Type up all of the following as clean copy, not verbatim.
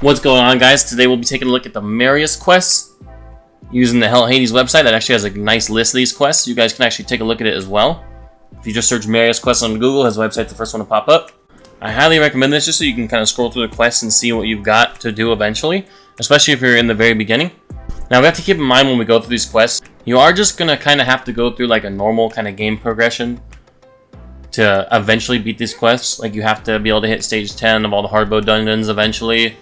What's going on, guys? Today we'll be taking a look at the Marius quests using the Hell Hades website. That actually has a nice list of these quests. You guys can actually take a look at it as well. If you just search Marius quests on Google, his website's the first one to pop up. I highly recommend this just so you can kind of scroll through the quests and see what you've got to do eventually, especially if you're in the very beginning. Now we have to keep in mind when we go through these quests, you are just going to kind of have to go through like a normal kind of game progression to eventually beat these quests. Like you have to be able to hit stage 10 of all the hard mode dungeons eventually.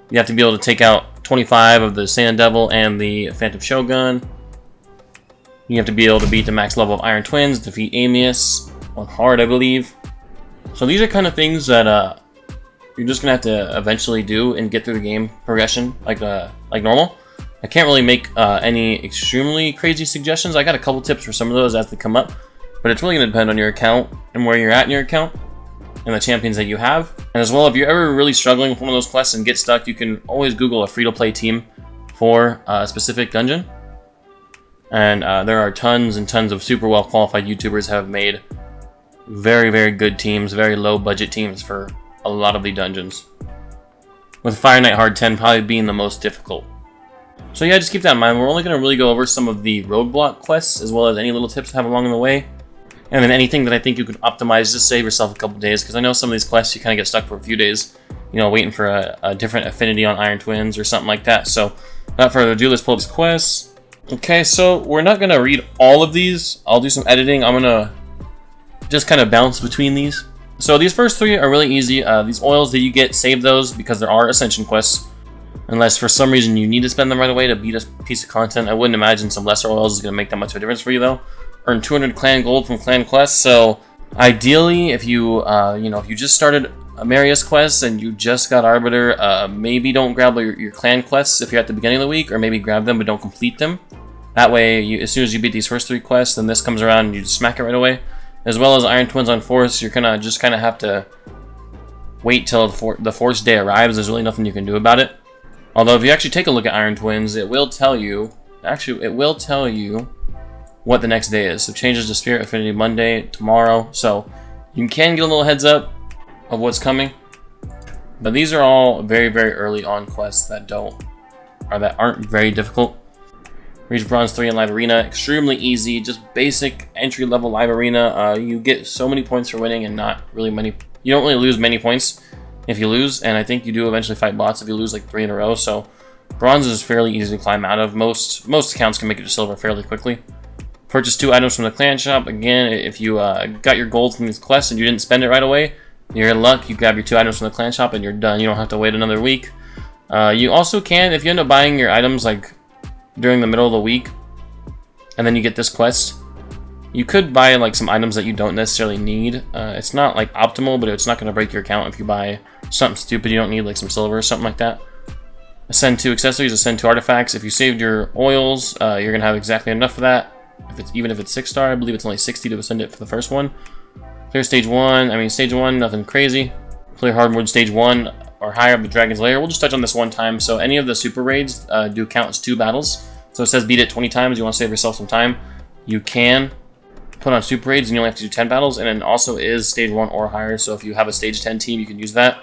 You have to be able to take out 25 of the Sand Devil and the Phantom Shogun. You have to be able to beat the max level of Iron Twins, defeat Amius on hard, I believe. So these are kind of things that you're just gonna have to eventually do and get through the game progression like normal. I can't really make any extremely crazy suggestions. I got a couple tips for some of those as they come up, but it's really gonna depend on your account and where you're at in your account and the champions that you have. And as well, if you're ever really struggling with one of those quests and get stuck, you can always Google a free-to-play team for a specific dungeon. And there are tons and tons of super well-qualified YouTubers have made very, very good teams, very low-budget teams for a lot of the dungeons. With Fire Knight Hard 10 probably being the most difficult. So yeah, just keep that in mind. We're only going to really go over some of the Roadblock quests, as well as any little tips I have along the way. And then anything that I think you could optimize, just save yourself a couple days, because I know some of these quests you kind of get stuck for a few days, you know, waiting for a different affinity on Iron Twins or something like that. So without further ado, let's pull up these quests. Okay, so we're not going to read all of these. I'll do some editing. I'm going to just kind of bounce between these. So these first three are really easy. These oils that you get, save those because there are Ascension quests. Unless for some reason you need to spend them right away to beat a piece of content. I wouldn't imagine some lesser oils is going to make that much of a difference for you though. Earn 200 clan gold from clan quests. So ideally, if you if you just started a Marius quest and you just got Arbiter, maybe don't grab your clan quests if you're at the beginning of the week, or maybe grab them but don't complete them. That way, as soon as you beat these first three quests, then this comes around and you just smack it right away. As well as Iron Twins on Force, you're gonna just kind of have to wait till the Force day arrives. There's really nothing you can do about it. Although if you actually take a look at Iron Twins, it will tell you, what the next day is. So changes to Spirit Affinity Monday, tomorrow. So you can get a little heads up of what's coming. But these are all very, very early on quests that aren't very difficult. Reach Bronze 3 in Live Arena, extremely easy, just basic entry-level Live Arena. You get so many points for winning and not really many. You don't really lose many points if you lose, and I think you do eventually fight bots if you lose like 3 in a row. So Bronze is fairly easy to climb out of. Most accounts can make it to Silver fairly quickly. Purchase 2 items from the clan shop. Again, if you got your gold from these quests and you didn't spend it right away, you're in luck. You grab your 2 items from the clan shop and you're done. You don't have to wait another week. You also can, if you end up buying your items like during the middle of the week, and then you get this quest, you could buy like some items that you don't necessarily need. It's not like optimal, but it's not going to break your account if you buy something stupid you don't need, like some silver or something like that. Ascend 2 accessories, ascend 2 artifacts. If you saved your oils, you're going to have exactly enough of that. Even if it's 6-star, I believe it's only 60 to ascend it for the first one. Clear stage 1. Stage 1, nothing crazy. Clear hard mode stage 1 or higher of the Dragon's Lair. We'll just touch on this one time. So any of the super raids do count as 2 battles. So it says beat it 20 times. You want to save yourself some time, you can put on super raids and you only have to do 10 battles. And it also is stage 1 or higher. So if you have a stage 10 team, you can use that.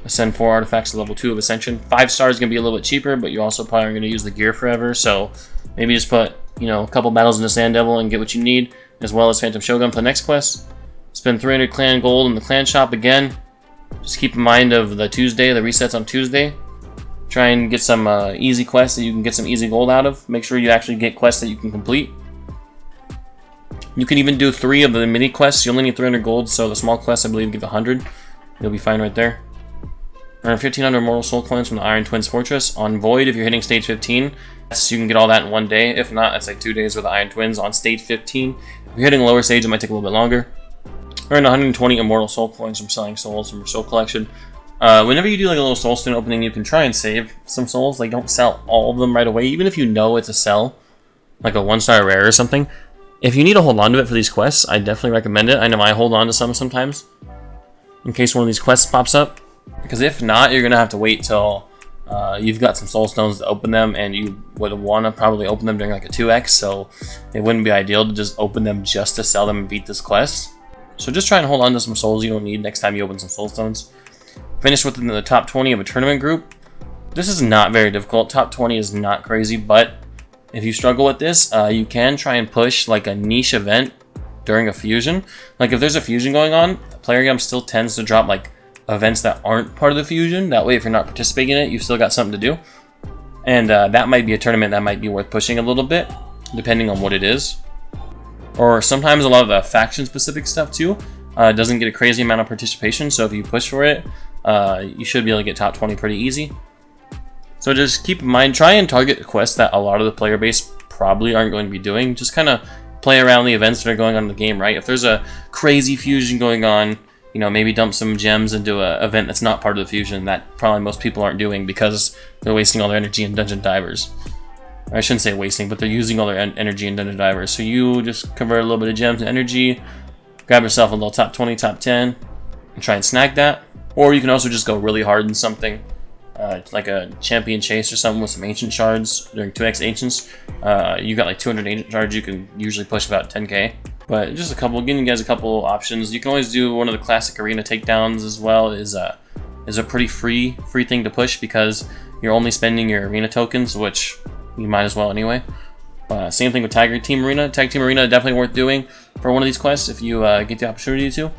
Ascend 4 artifacts to level 2 of Ascension. 5 stars is going to be a little bit cheaper, but you also probably are going to use the gear forever. So maybe just put a couple battles in the Sand Devil and get what you need, as well as Phantom Shogun for the next quest. Spend 300 clan gold in the clan shop again. Just keep in mind of the Tuesday, the resets on Tuesday. Try and get some easy quests that you can get some easy gold out of. Make sure you actually get quests that you can complete. You can even do 3 of the mini quests. You only need 300 gold, so the small quests I believe give 100. You'll be fine right there. Earn 1,500 Mortal Soul Coins from the Iron Twins Fortress. On Void, if you're hitting stage 15, you can get all that in one day. If not, that's like 2 days with the Iron Twins on stage 15. If you're hitting lower stage, it might take a little bit longer. Earn 120 Immortal Soul Coins from selling souls from your soul collection. Whenever you do like a little soul stone opening, you can try and save some souls. Like, don't sell all of them right away, even if you know it's a sell, like a 1-star rare or something. If you need to hold on to it for these quests, I definitely recommend it. I know I hold on to some sometimes in case one of these quests pops up. Because if not, you're going to have to wait till you've got some soul stones to open them, and you would want to probably open them during like a 2x, so it wouldn't be ideal to just open them just to sell them and beat this quest. So just try and hold on to some souls you don't need next time you open some soul stones. Finish within the top 20 of a tournament group. This is not very difficult. Top 20 is not crazy, but if you struggle with this, you can try and push like a niche event during a fusion. Like if there's a fusion going on, Player Gum still tends to drop like events that aren't part of the fusion. That way, if you're not participating in it, you've still got something to do. And that might be a tournament that might be worth pushing a little bit, depending on what it is. Or sometimes a lot of the faction-specific stuff too doesn't get a crazy amount of participation. So if you push for it, you should be able to get top 20 pretty easy. So just keep in mind, try and target quests that a lot of the player base probably aren't going to be doing. Just kind of play around the events that are going on in the game, right? If there's a crazy fusion going on, you know, maybe dump some gems into an event that's not part of the fusion that probably most people aren't doing because they're wasting all their energy in dungeon divers. I shouldn't say wasting, but they're using all their energy in dungeon divers. So you just convert a little bit of gems to energy, grab yourself a little top 20, top 10, and try and snag that. Or you can also just go really hard in something. Like a champion chase or something with some ancient shards during 2x ancients. You got like 200 ancient shards, you can usually push about 10k. But just giving you guys a couple options. You can always do one of the classic arena takedowns as well. Is a pretty free thing to push because you're only spending your arena tokens, which you might as well anyway. Same thing with Tag Team Arena. Tag Team Arena definitely worth doing for one of these quests if you get the opportunity to.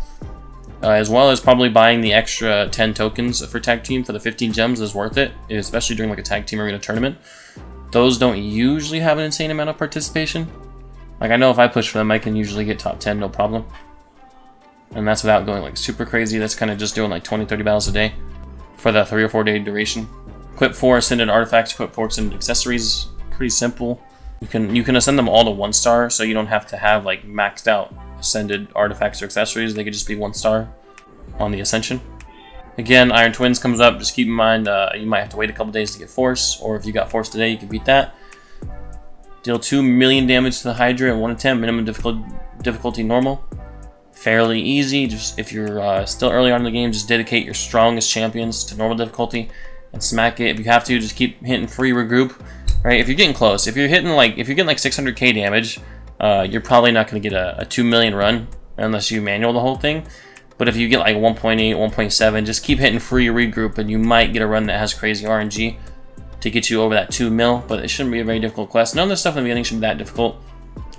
As well as probably buying the extra 10 tokens for Tag Team for the 15 gems is worth it, especially during like a Tag Team Arena tournament. Those don't usually have an insane amount of participation. Like I know if I push for them, I can usually get top 10, no problem. And that's without going like super crazy. That's kind of just doing like 20-30 battles a day for the 3 or 4 day duration. Equip 4 ascended artifacts, equip 4 ascended accessories. Pretty simple. You can ascend them all to 1 star, so you don't have to have like maxed out ascended artifacts or accessories. They could just be 1 star on the ascension. Again, Iron Twins comes up. Just keep in mind you might have to wait a couple days to get Force, or if you got Force today, you can beat that. Deal 2 million damage to the Hydra in 1 attempt. Minimum difficulty normal. Fairly easy. Just if you're still early on in the game, just dedicate your strongest champions to normal difficulty and smack it. If you have to, just keep hitting free regroup. Right? If you're getting close, if you're getting like 600k damage, you're probably not going to get a 2 million run unless you manual the whole thing. But if you get like 1.8, 1.7, just keep hitting free regroup and you might get a run that has crazy RNG to get you over that 2 mil, but it shouldn't be a very difficult quest. None of this stuff in the beginning should be that difficult.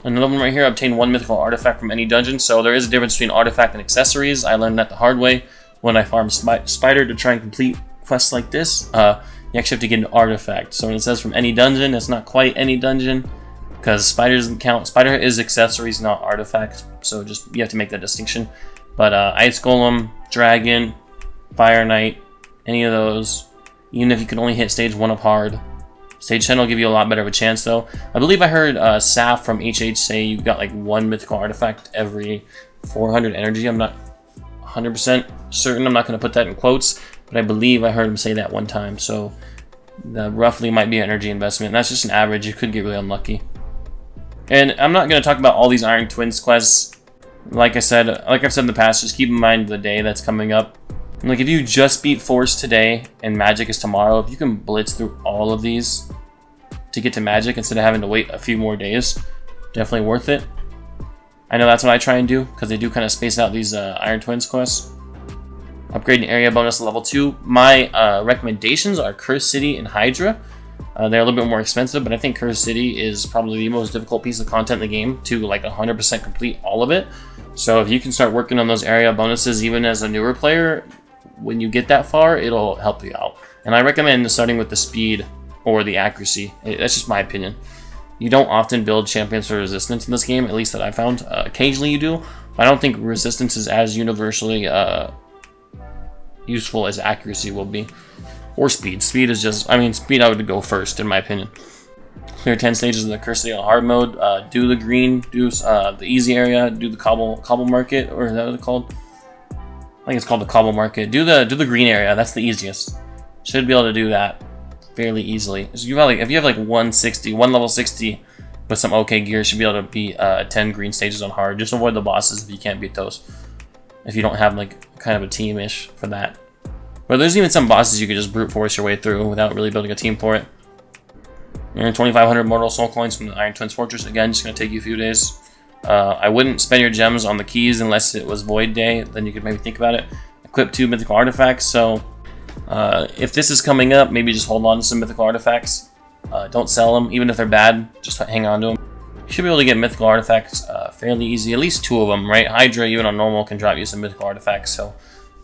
Another one right here, obtain 1 mythical artifact from any dungeon. So there is a difference between artifact and accessories. I learned that the hard way when I farmed Spider to try and complete quests like this. You actually have to get an artifact. So when it says from any dungeon, it's not quite any dungeon because Spider doesn't count. Spider is accessories, not artifacts. So just you have to make that distinction. But Ice Golem, Dragon, Fire Knight, any of those, even if you can only hit stage 1 of hard. Stage 10 will give you a lot better of a chance though. I believe I heard Saf from HH say you got like 1 mythical artifact every 400 energy. I'm not 100% certain. I'm not going to put that in quotes, but I believe I heard him say that one time. So that roughly might be an energy investment. That's just an average. You could get really unlucky. And I'm not going to talk about all these Iron Twins quests. Like I've said in the past, just keep in mind the day that's coming up. And like if you just beat Force today and Magic is tomorrow, if you can blitz through all of these to get to Magic instead of having to wait a few more days, definitely worth it. I know that's what I try and do because they do kind of space out these Iron Twins quests. Upgrading area bonus to level 2. My recommendations are Curse City and Hydra. They're a little bit more expensive, but I think Curse City is probably the most difficult piece of content in the game to like 100% complete all of it. So if you can start working on those area bonuses even as a newer player, when you get that far, it'll help you out. And I recommend starting with the speed or the accuracy. That's just my opinion. You don't often build champions for resistance in this game, at least that I found. Occasionally you do, but I don't think resistance is as universally useful as accuracy will be. Or speed. Speed is just, speed I would go first in my opinion. Clear 10 stages in the Curse City on hard mode. Do the green, do the easy area, do the cobble market, or is that what it's called? I think it's called the cobble market. Do the green area. That's the easiest. Should be able to do that fairly easily. So you have like if you have like 1 level 60 with some okay gear, you should be able to beat 10 green stages on hard. Just avoid the bosses if you can't beat those. If you don't have like kind of a team-ish for that. But there's even some bosses you could just brute force your way through without really building a team for it. Earn 2,500 mortal soul coins from the Iron Twins Fortress. Again, just gonna take you a few days. I wouldn't spend your gems on the keys unless it was Void Day. Then you could maybe think about it. Equip 2 mythical artifacts. So If this is coming up, maybe just hold on to some mythical artifacts. Don't sell them, even if they're bad, just hang on to them. You should be able to get mythical artifacts fairly easy, at least 2 of them, right? Hydra, even on normal, can drop you some mythical artifacts, so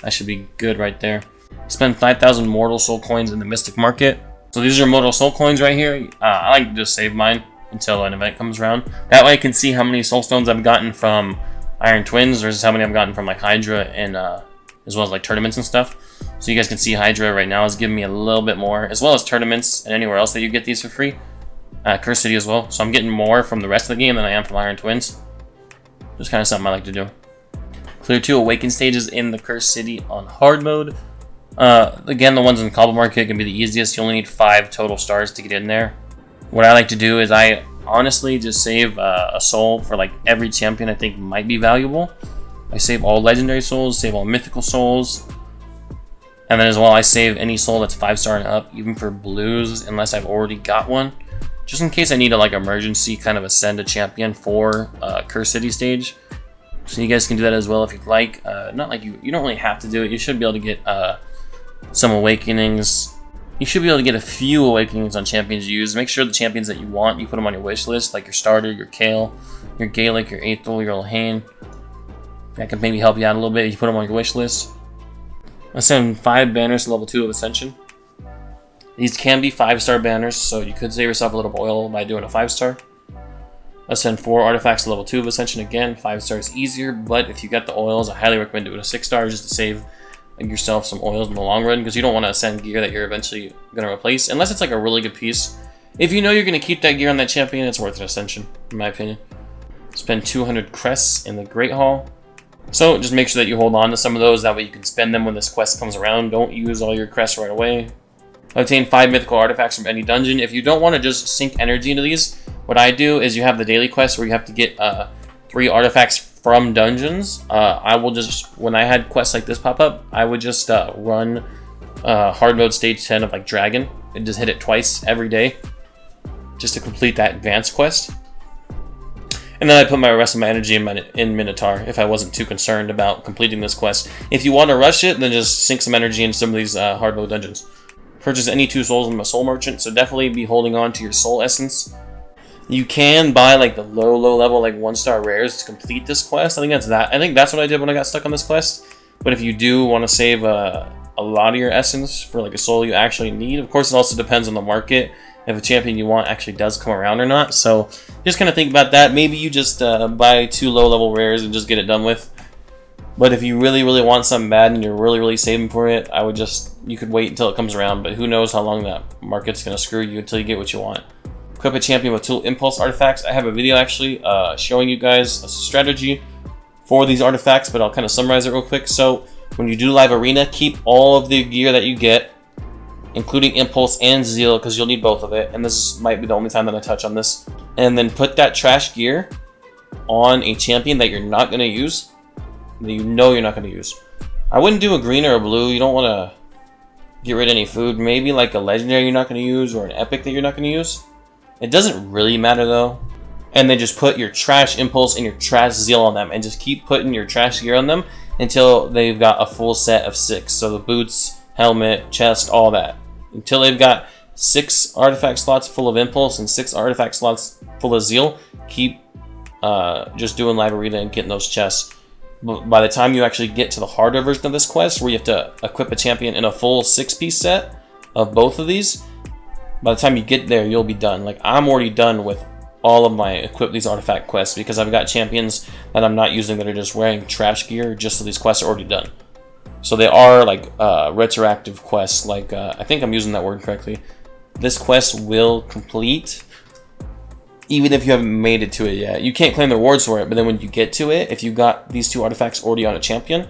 that should be good right there. Spend 5,000 mortal soul coins in the mystic market. So these are mortal soul coins right here. I like to just save mine until an event comes around. That way I can see how many soul stones I've gotten from Iron Twins versus how many I've gotten from like Hydra and as well as like tournaments and stuff. So you guys can see Hydra right now is giving me a little bit more, as well as tournaments and anywhere else that you get these for free. Curse City as well. So I'm getting more from the rest of the game than I am from Iron Twins. Just kind of something I like to do. Clear 2 awaken stages in the Curse City on hard mode. Again, the ones in the Cobble Market can be the easiest. You only need 5 total stars to get in there. What I like to do is I honestly just save a soul for like every champion I think might be valuable. I save all legendary souls, save all mythical souls, and then as well I save any soul that's 5-star and up, even for blues, unless I've already got one, just in case I need to like emergency kind of ascend a champion for Curse City stage. So you guys can do that as well if you'd like. Not like you don't really have to do it. You should be able to get some awakenings. You should be able to get a few awakenings on champions you use. Make sure the champions that you want, you put them on your wish list, like your starter, your Kale, your Gaelic, your Aethel, your Lehane. That could maybe help you out a little bit if you put them on your wish list. I send 5 banners to level 2 of Ascension. These can be 5-star banners, so you could save yourself a little oil by doing a 5-star. I send 4 artifacts to level 2 of Ascension. Again, 5 stars easier, but if you got the oils, I highly recommend doing a 6-star just to save yourself some oils in the long run, because you don't want to ascend gear that you're eventually going to replace, unless it's like a really good piece. If you know you're going to keep that gear on that champion, it's worth an Ascension, in my opinion. Spend 200 crests in the Great Hall. So just make sure that you hold on to some of those, that way you can spend them when this quest comes around. Don't use all your crests right away. Obtain 5 mythical artifacts from any dungeon. If you don't want to just sink energy into these, what I do is you have the daily quest where you have to get 3 artifacts from dungeons. I will just, when I had quests like this pop up, I would just run hard mode stage 10 of like Dragon and just hit it twice every day just to complete that advanced quest. And then I put my rest of my energy in Minotaur if I wasn't too concerned about completing this quest. If you want to rush it, then just sink some energy into some of these hard mode dungeons. Purchase any 2 souls from a soul merchant, so definitely be holding on to your soul essence. You can buy like the low level like 1-star rares to complete this quest. I think that's what I did when I got stuck on this quest. But if you do want to save a lot of your essence for like a soul you actually need, of course it also depends on the market, if a champion you want actually does come around or not. So just kind of think about that. Maybe you just buy 2 low-level rares and just get it done with. But if you really want something bad and you're really saving for it, you could wait until it comes around. But who knows how long that market's going to screw you until you get what you want. Equip a champion with 2 impulse artifacts. I have a video actually showing you guys a strategy for these artifacts, but I'll kind of summarize it real quick. So when you do live arena, keep all of the gear that you get, including impulse and zeal, because you'll need both of it. And this might be the only time that I touch on this. And then put that trash gear on a champion that you're not going to use, that you know you're not going to use. I wouldn't do a green or a blue. You don't want to get rid of any food. Maybe like a legendary you're not going to use, or an epic that you're not going to use. It doesn't really matter though. And then just put your trash impulse and your trash zeal on them, and just keep putting your trash gear on them until they've got a full set of 6. So the boots, helmet, chest, all that. Until they've got 6 artifact slots full of impulse and 6 artifact slots full of zeal, keep just doing live arena and getting those chests. But by the time you actually get to the harder version of this quest, where you have to equip a champion in a full 6-piece set of both of these, by the time you get there, you'll be done. Like, I'm already done with all of my equip these artifact quests, because I've got champions that I'm not using that are just wearing trash gear just so these quests are already done. So they are like retroactive quests. Like, I think I'm using that word correctly. This quest will complete even if you haven't made it to it yet. You can't claim the rewards for it, but then when you get to it, if you got these 2 artifacts already on a champion,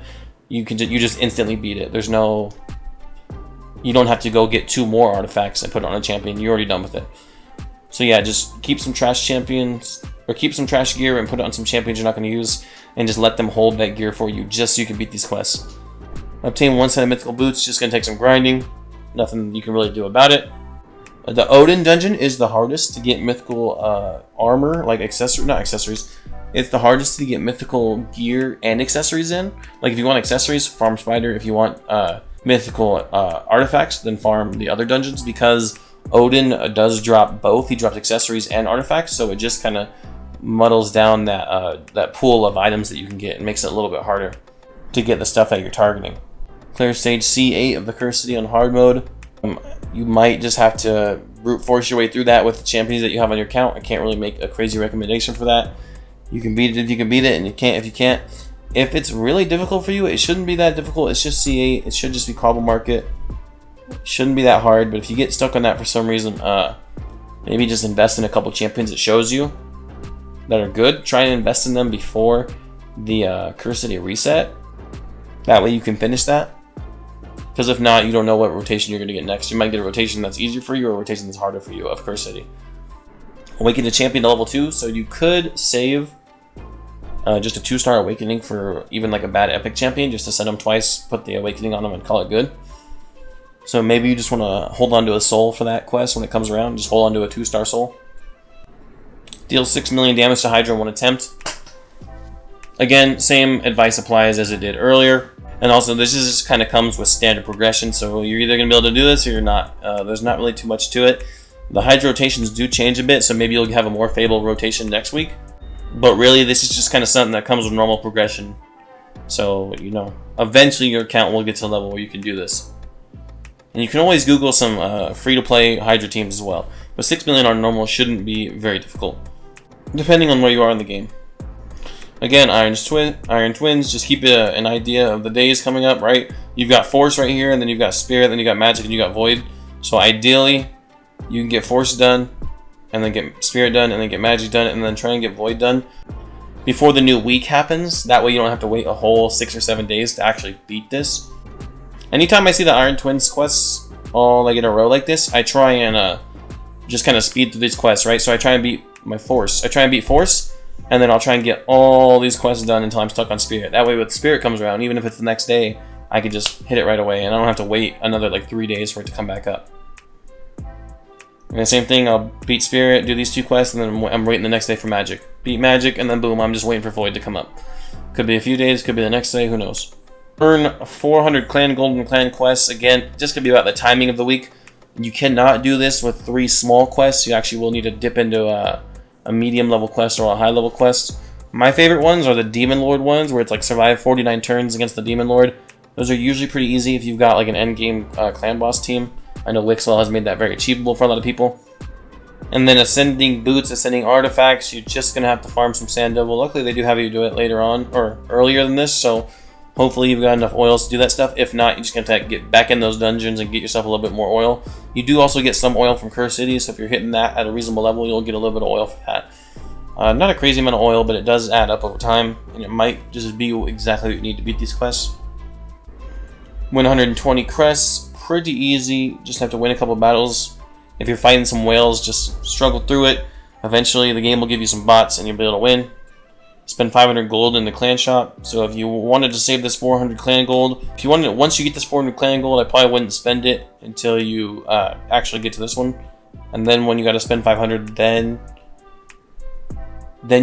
you just instantly beat it. You don't have to go get 2 more artifacts and put it on a champion. You're already done with it. So yeah, just keep some trash champions, or keep some trash gear and put it on some champions you're not going to use, and just let them hold that gear for you, just so you can beat these quests. Obtain 1 set of mythical boots. Just going to take some grinding. Nothing you can really do about it. The Odin dungeon is the hardest to get mythical armor, like not accessories. It's the hardest to get mythical gear and accessories in. Like if you want accessories, farm spider. If you want mythical artifacts than farm the other dungeons, because Odin does drop both. He drops accessories and artifacts, so it just kind of muddles down that pool of items that you can get and makes it a little bit harder to get the stuff that you're targeting. Clear stage C8 of the Cursed City on hard mode. You might just have to brute force your way through that with the champions that you have on your account. I can't really make a crazy recommendation for that. You can beat it if you can beat it, and you can't if you can't. If it's really difficult for you, it shouldn't be that difficult. It's just C8. It should just be Cobble Market. It shouldn't be that hard, but if you get stuck on that for some reason, maybe just invest in a couple champions it shows you that are good. Try and invest in them before the Cursed City reset. That way you can finish that. Because if not, you don't know what rotation you're going to get next. You might get a rotation that's easier for you or a rotation that's harder for you of Cursed City. Awaken the champion to level 2, so you could save just a 2-star awakening for even like a bad epic champion, just to send them twice, put the awakening on them and call it good. So maybe you just want to hold on to a soul for that quest when it comes around. Just hold on to a 2-star soul. Deal 6 million damage to Hydra in one attempt. Again, same advice applies as it did earlier. And also, this just kind of comes with standard progression, so you're either going to be able to do this or you're not. There's not really too much to it. The Hydra rotations do change a bit, so maybe you'll have a more favorable rotation next week. But really, this is just kind of something that comes with normal progression. So, you know, eventually your account will get to a level where you can do this. And you can always Google some free-to-play Hydra teams as well. But 6 million on normal shouldn't be very difficult, depending on where you are in the game. Again, Iron Twins, just keep an idea of the days coming up, right? You've got Force right here, and then you've got Spirit, then you got Magic, and you got Void. So ideally, you can get Force done, and then get Spirit done, and then get Magic done, and then try and get Void done before the new week happens. That way you don't have to wait a whole 6 or 7 days to actually beat this. Anytime I see the Iron Twins quests all like in a row like this, I try and just kind of speed through these quests, right? So I try and beat my Force. I try and beat Force, and then I'll try and get all these quests done until I'm stuck on Spirit. That way when Spirit comes around, even if it's the next day, I can just hit it right away, and I don't have to wait another like 3 days for it to come back up. And the same thing, I'll beat Spirit, do these 2 quests, and then I'm waiting the next day for Magic. Beat Magic, and then boom, I'm just waiting for Void to come up. Could be a few days, could be the next day, who knows. Earn 400 clan gold and clan quests. Again, just gonna be about the timing of the week. You cannot do this with 3 small quests. You actually will need to dip into a medium level quest or a high level quest. My favorite ones are the Demon Lord ones, where it's like survive 49 turns against the Demon Lord. Those are usually pretty easy if you've got like an endgame clan boss team. I know Wixwell has made that very achievable for a lot of people. And then ascending boots, ascending artifacts, you're just gonna have to farm some sand devil. Luckily they do have you do it later on or earlier than this, so hopefully you've got enough oils to do that stuff. If not, you're just gonna have to get back in those dungeons and get yourself a little bit more oil. You do also get some oil from Cursed City, so if you're hitting that at a reasonable level, you'll get a little bit of oil for that. Not a crazy amount of oil, but it does add up over time, and it might just be exactly what you need to beat these quests. Win 120 crests, pretty easy. Just have to win a couple battles. If you're fighting some whales, just struggle through it. Eventually, the game will give you some bots, and you'll be able to win. Spend 500 gold in the clan shop. So if you wanted to save this 400 clan gold, if you wanted, once you get this 400 clan gold, I probably wouldn't spend it until you actually get to this one. And then when you got to spend 500, then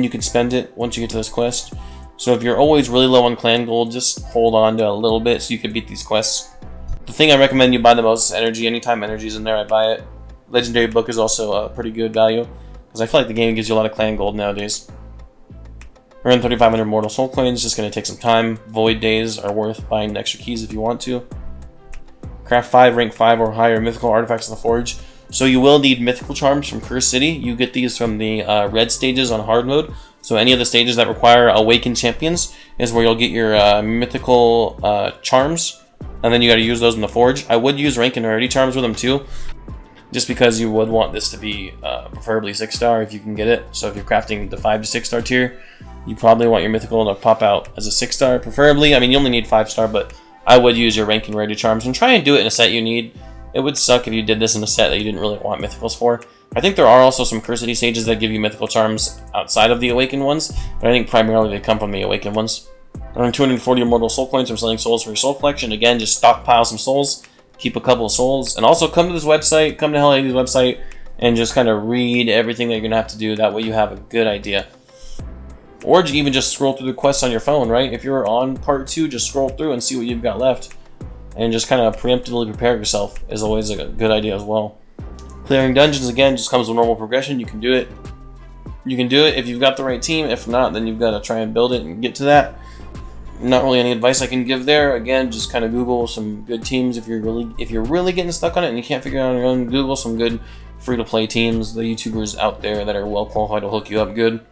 you can spend it once you get to this quest. So if you're always really low on clan gold, just hold on to a little bit so you can beat these quests. The thing I recommend you buy the most is energy. Anytime energy is in there, I buy it. Legendary book is also a pretty good value, because I feel like the game gives you a lot of clan gold nowadays. Earn 3,500 mortal soul coins, just going to take some time. Void days are worth buying the extra keys if you want to. Craft 5 rank 5 or higher mythical artifacts in the forge. So you will need mythical charms from Cursed City. You get these from the red stages on hard mode. So any of the stages that require awakened champions is where you'll get your mythical charms, and then you got to use those in the forge. I would use rank and rarity charms with them too, just because you would want this to be preferably 6-star if you can get it. So if you're crafting the 5 to 6-star tier, you probably want your mythical to pop out as a 6-star, preferably. I mean, you only need 5-star, but I would use your rank and rarity charms and try and do it in a set you need. It would suck if you did this in a set that you didn't really want mythicals for. I think there are also some Cursed City stages that give you mythical charms outside of the awakened ones, but I think primarily they come from the awakened ones. Earn 240 immortal soul coins from selling souls for your soul collection. Again, just stockpile some souls, keep a couple of souls, and also come to this website, come to Hell 80's website, and just kind of read everything that you're going to have to do. That way you have a good idea. Or even just scroll through the quests on your phone, right? If you're on part 2, just scroll through and see what you've got left. and just kind of preemptively prepare yourself is always a good idea as well. Clearing dungeons, again, just comes with normal progression. You can do it. You can do it if you've got the right team. If not, then you've got to try and build it and get to that. Not really any advice I can give there. Again, just kind of Google some good teams if you're really getting stuck on it and you can't figure it out on your own. Google some good free-to-play teams, the YouTubers out there that are well qualified to hook you up good.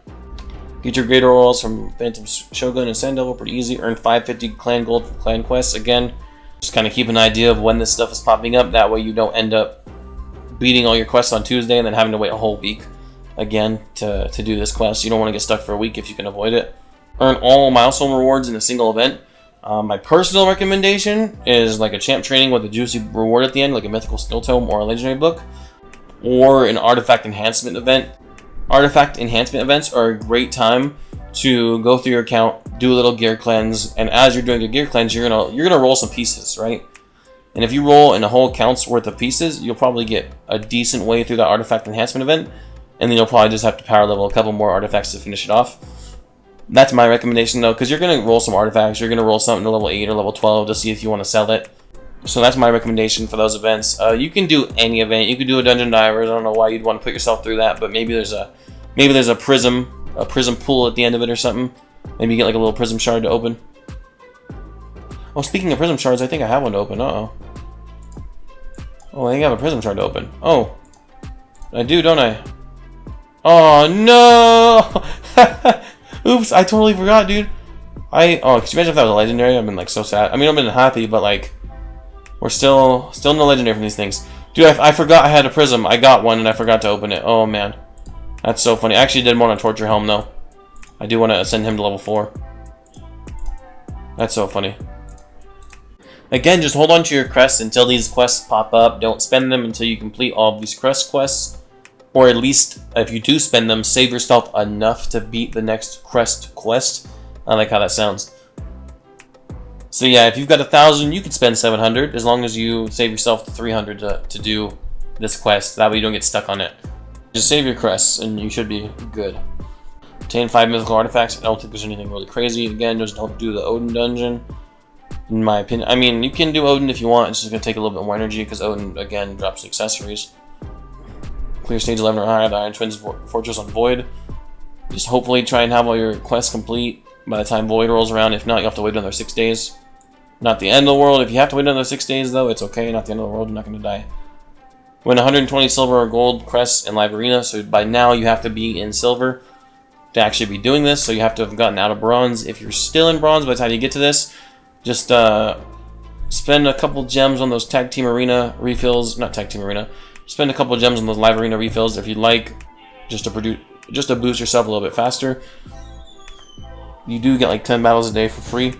Get your greater rolls from Phantom Shogun and Sand Devil pretty easy. Earn 550 clan gold for clan quests. Again, just kind of keep an idea of when this stuff is popping up. That way you don't end up beating all your quests on Tuesday and then having to wait a whole week again to do this quest. You don't want to get stuck for a week if you can avoid it. Earn all milestone rewards in a single event. My personal recommendation is like a champ training with a juicy reward at the end, like a mythical skill tome or a legendary book, or an artifact enhancement event. Artifact enhancement events are a great time to go through your account, do a little gear cleanse, and as you're doing a gear cleanse, you're gonna roll some pieces, right? And if you roll in a whole account's worth of pieces, you'll probably get a decent way through that artifact enhancement event, and then you'll probably just have to power level a couple more artifacts to finish it off. That's my recommendation though, because you're going to roll some artifacts, you're going to roll something to level 8 or level 12 to see if you want to sell it. So that's my recommendation for those events. You can do any event. You can do a Dungeon Divers. I don't know why you'd want to put yourself through that, but maybe there's a prism pool at the end of it or something. Maybe you get like a little prism shard to open. Oh, speaking of prism shards, I think I have one to open. Uh-oh. Oh, I think I have a prism shard to open. Oh. I do, don't I? Oh, no! Oops, I totally forgot, dude. Could you imagine if that was a legendary? I've been like so sad. I mean, I've been happy, but like, we're still no legendary from these things. Dude, I forgot I had a prism. I got one and I forgot to open it. Oh man, that's so funny. I actually did one on Torture Helm though. I do want to send him to level 4. That's so funny. Again, just hold on to your crests until these quests pop up. Don't spend them until you complete all of these crest quests. Or at least, if you do spend them, save yourself enough to beat the next crest quest. I like how that sounds. So yeah, if you've got 1,000, you could spend 700, as long as you save yourself 300 to do this quest. That way you don't get stuck on it. Just save your crests, and you should be good. Obtain 5 mythical artifacts. I don't think there's anything really crazy. Again, just don't do the Odin dungeon, in my opinion. I mean, you can do Odin if you want. It's just going to take a little bit more energy, because Odin, again, drops the accessories. Clear stage 11 or higher, the Iron Twins Fortress on Void. Just hopefully try and have all your quests complete by the time Void rolls around. If not, you have to wait another 6 days. Not the end of the world. If you have to wait another 6 days, though, it's okay. Not the end of the world. You're not going to die. Win 120 silver or gold crests in Live Arena. So by now, you have to be in silver to actually be doing this. So you have to have gotten out of bronze. If you're still in bronze by the time you get to this, just spend a couple gems on those Tag Team Arena refills. Not Tag Team Arena. Spend a couple of gems on those Live Arena refills if you'd like, just to boost yourself a little bit faster. You do get like 10 battles a day for free.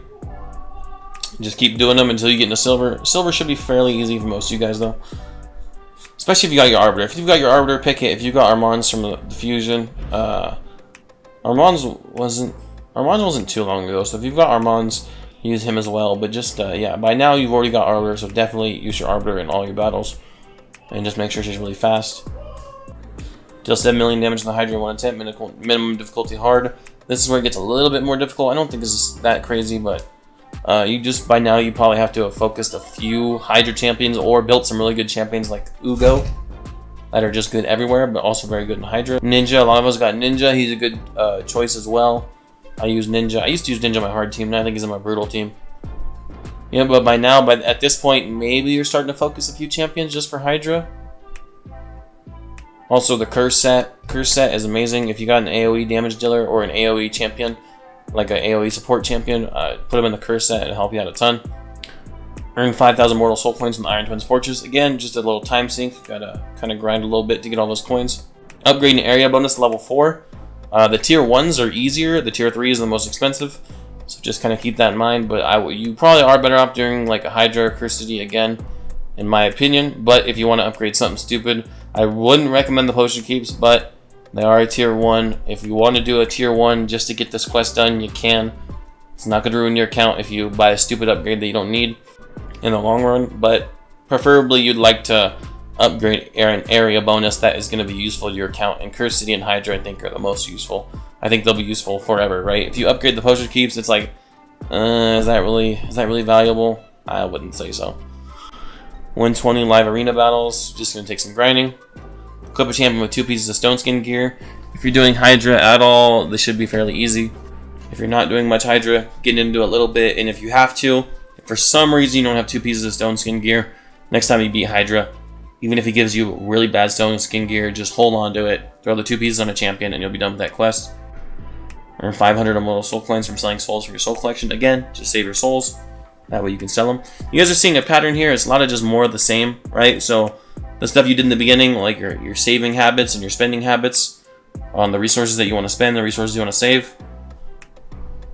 Just keep doing them until you get into silver. Silver should be fairly easy for most of you guys though. Especially if you got your Arbiter. If you've got your Arbiter, pick it. If you got Armands from the Fusion, Armands wasn't too long ago, so if you've got Armands, use him as well. But just yeah, by now you've already got Arbiter, so definitely use your Arbiter in all your battles. And just make sure she's really fast. Deal 7 million damage to the Hydra in 1 attempt, minimum difficulty hard. This is where it gets a little bit more difficult. I don't think this is that crazy, but by now you probably have to have focused a few Hydra champions or built some really good champions like Ugo that are just good everywhere, but also very good in Hydra. Ninja, a lot of us got Ninja. He's a good choice as well. I use Ninja. I used to use Ninja on my hard team, and I think he's on my brutal team. Yeah, but by now, at this point, maybe you're starting to focus a few champions just for Hydra. Also, the Curse set. Curse set is amazing. If you got an AoE damage dealer or an AoE champion, like an AoE support champion, put them in the Curse set and help you out a ton. Earn 5,000 Mortal Soul Coins from the Iron Twins Fortress. Again, just a little time sink. Gotta kind of grind a little bit to get all those coins. Upgrading area bonus to level 4. The tier 1s are easier. The tier 3 is the most expensive. So just kind of keep that in mind, but you probably are better off doing like a Hydra Curse City again, in my opinion. But if you want to upgrade something stupid, I wouldn't recommend the Potion Keeps, but they are a tier 1. If you want to do a tier 1 just to get this quest done, you can. It's not going to ruin your account if you buy a stupid upgrade that you don't need in the long run, but preferably you'd like to upgrade an area bonus that is going to be useful to your account, and Curse City and Hydra I think are the most useful. I think they'll be useful forever, right? If you upgrade the Potion Keeps, it's like, is that really valuable? I wouldn't say so. Win 20 live arena battles, just gonna take some grinding. Equip a champion with 2 pieces of stone skin gear. If you're doing Hydra at all, this should be fairly easy. If you're not doing much Hydra, get into it a little bit, and if you have to, if for some reason you don't have 2 pieces of stone skin gear, next time you beat Hydra, even if he gives you really bad stone skin gear, just hold on to it, throw the 2 pieces on a champion, and you'll be done with that quest. Earn 500 immortal soul coins from selling souls from your soul collection. Again, just save your souls. That way you can sell them. You guys are seeing a pattern here. It's a lot of just more of the same, right? So the stuff you did in the beginning, like your saving habits and your spending habits, on the resources that you want to spend, the resources you want to save.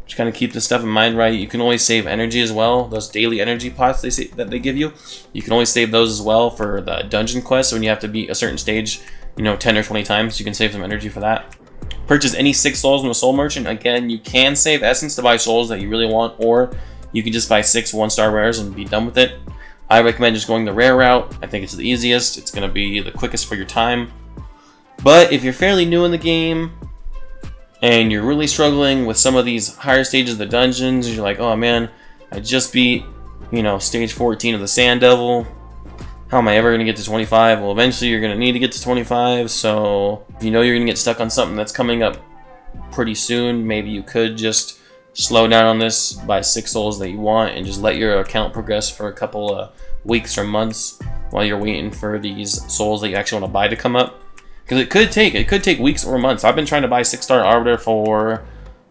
Just kind of keep this stuff in mind, right? You can always save energy as well. Those daily energy pots that they give you, you can always save those as well for the dungeon quests. When you have to beat a certain stage, 10 or 20 times, you can save some energy for that. Purchase any 6 souls from a soul merchant. Again, you can save essence to buy souls that you really want, or you can just buy 6 1-star rares and be done with it. I recommend just going the rare route. I think it's the easiest. It's going to be the quickest for your time. But if you're fairly new in the game and you're really struggling with some of these higher stages of the dungeons, you're like, oh man, I just beat, stage 14 of the Sand Devil. How am I ever going to get to 25? Well, eventually you're going to need to get to 25. So if you're going to get stuck on something that's coming up pretty soon, maybe you could just slow down on this, buy 6 souls that you want, and just let your account progress for a couple of weeks or months while you're waiting for these souls that you actually want to buy to come up. Because it could take weeks or months. I've been trying to buy 6-star Arbiter for,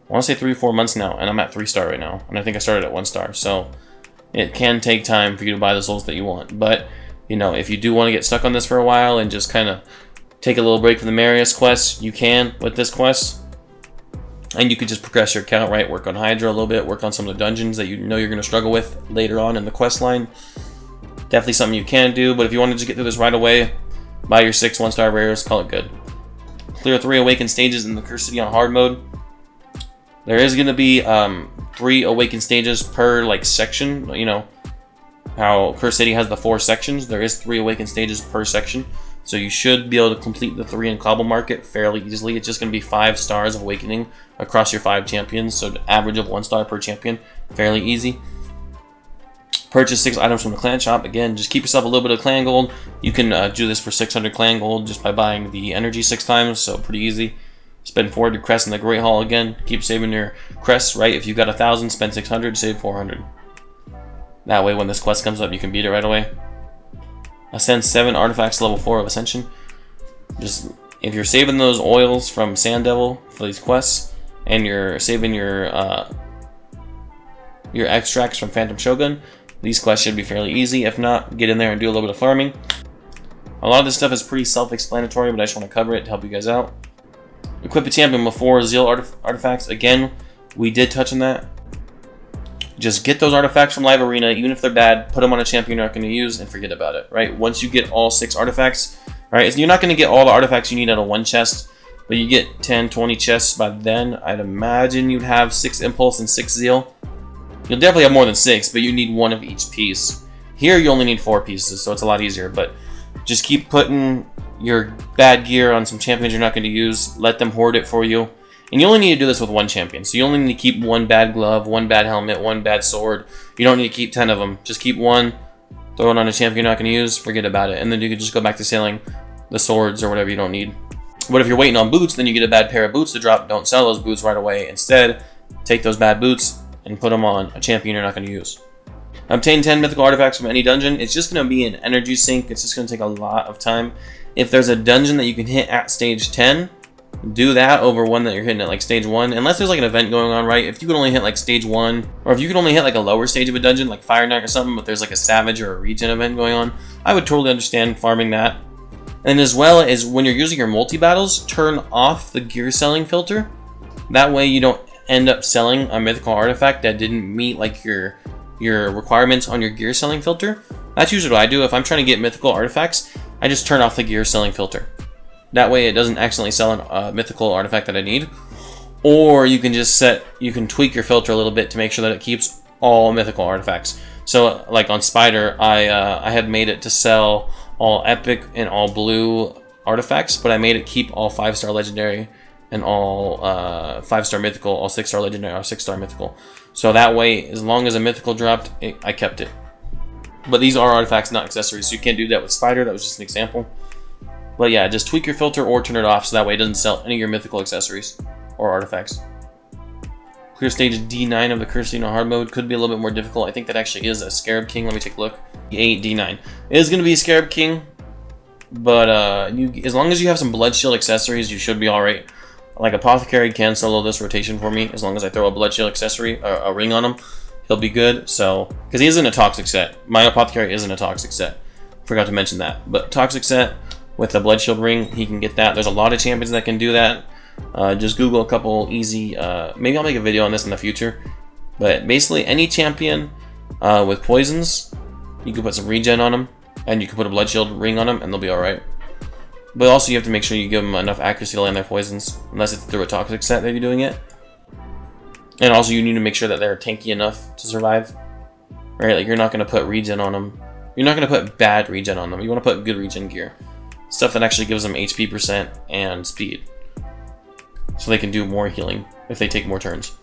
I want to say 3 or 4 months now, and I'm at 3-star right now, and I think I started at 1-star. So it can take time for you to buy the souls that you want. But if you do want to get stuck on this for a while and just kind of take a little break from the Marius quest, you can with this quest. And you could just progress your account, right? Work on Hydra a little bit, work on some of the dungeons that you're going to struggle with later on in the quest line. Definitely something you can do, but if you want to just get through this right away, buy your 6 1-star rares, call it good. Clear 3 awakened stages in the Cursed City on hard mode. There is going to be 3 awakened stages per section. How Cursed City has the 4 sections. There is 3 awakened stages per section. So you should be able to complete the 3 in Cobble Market fairly easily. It's just going to be 5 stars of awakening across your 5 champions. So the average of 1 star per champion. Fairly easy. Purchase 6 items from the clan shop. Again, just keep yourself a little bit of clan gold. You can do this for 600 clan gold just by buying the energy 6 times. So pretty easy. Spend 400 crests in the Great Hall again. Keep saving your crests, right? If you got 1,000, spend 600, save 400. That way when this quest comes up, you can beat it right away. Ascend 7 artifacts to level 4 of Ascension. Just if you're saving those oils from Sand Devil for these quests, and you're saving your extracts from Phantom Shogun, these quests should be fairly easy. If not, get in there and do a little bit of farming. A lot of this stuff is pretty self-explanatory, but I just want to cover it to help you guys out. Equip a champion with 4 Zeal artifacts. Again, we did touch on that. Just get those artifacts from Live Arena, even if they're bad, put them on a champion you're not going to use, and forget about it, right? Once you get all 6 artifacts, right? You're not going to get all the artifacts you need out of 1 chest, but you get 10, 20 chests by then. I'd imagine you'd have 6 Impulse and 6 Zeal. You'll definitely have more than 6, but you need 1 of each piece. Here, you only need 4 pieces, so it's a lot easier, but just keep putting your bad gear on some champions you're not going to use. Let them hoard it for you. And you only need to do this with 1 champion. So you only need to keep 1 bad glove, 1 bad helmet, 1 bad sword. You don't need to keep 10 of them. Just keep 1, throw it on a champion you're not going to use, forget about it. And then you can just go back to selling the swords or whatever you don't need. But if you're waiting on boots, then you get a bad pair of boots to drop. Don't sell those boots right away. Instead, take those bad boots and put them on a champion you're not going to use. Obtain 10 mythical artifacts from any dungeon. It's just going to be an energy sink. It's just going to take a lot of time. If there's a dungeon that you can hit at stage 10, do that over one that you're hitting at stage 1, unless there's an event going on, right? If you could only hit stage 1, or if you could only hit a lower stage of a dungeon like Fire Knight or something, but there's a Savage or a Regen event going on, I would totally understand farming that. And as well as when you're using your multi-battles, turn off the gear selling filter. That way you don't end up selling a mythical artifact that didn't meet your requirements on your gear selling filter. That's usually what I do. If I'm trying to get mythical artifacts, I just turn off the gear selling filter. That way it doesn't accidentally sell a mythical artifact that I need. Or you can tweak your filter a little bit to make sure that it keeps all mythical artifacts. So on Spider, I had made it to sell all epic and all blue artifacts, but I made it keep all 5-star legendary and all 5-star mythical, all 6-star legendary, or 6-star mythical. So that way, as long as a mythical dropped, I kept it. But these are artifacts, not accessories, so you can't do that with Spider. That was just an example. But yeah, just tweak your filter or turn it off so that way it doesn't sell any of your mythical accessories or artifacts. Clear stage D9 of the Cursed City on hard mode could be a little bit more difficult. I think that actually is a Scarab King. Let me take a look. D8, D9. It is going to be a Scarab King, but as long as you have some Blood Shield accessories, you should be alright. Like Apothecary can solo this rotation for me as long as I throw a Blood Shield accessory, a ring on him. He'll be good. So, because he isn't a toxic set. My Apothecary isn't a toxic set. Forgot to mention that. But toxic set with a Blood Shield ring, he can get that. There's a lot of champions that can do that. Just Google a couple easy, maybe I'll make a video on this in the future, but basically any champion with poisons, you can put some regen on them, and you can put a Blood Shield ring on them, and they'll be alright. But also you have to make sure you give them enough accuracy to land their poisons, unless it's through a toxic set that you're doing it. And also you need to make sure that they're tanky enough to survive, right? Like you're not going to put regen on them. You're not going to put bad regen on them. You want to put good regen gear. Stuff that actually gives them HP percent and speed, so they can do more healing if they take more turns.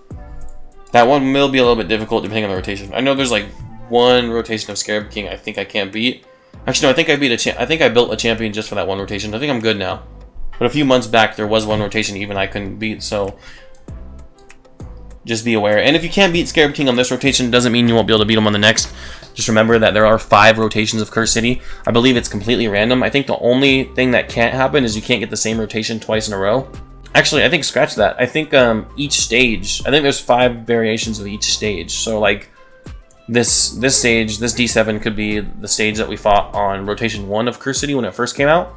That one will be a little bit difficult depending on the rotation. I know there's like one rotation of Scarab King I think I can't beat. Actually, no, I think I built a champion just for that one rotation. I think I'm good now. But a few months back, there was one rotation even I couldn't beat, so just be aware. And if you can't beat Scarab King on this rotation, doesn't mean you won't be able to beat him on the next. Just remember that there are 5 rotations of Cursed City. I believe it's completely random. I think the only thing that can't happen is you can't get the same rotation twice in a row. Actually, I think scratch that. I think each stage, I think there's 5 variations of each stage. So like this stage, this D7 could be the stage that we fought on rotation 1 of Cursed City when it first came out.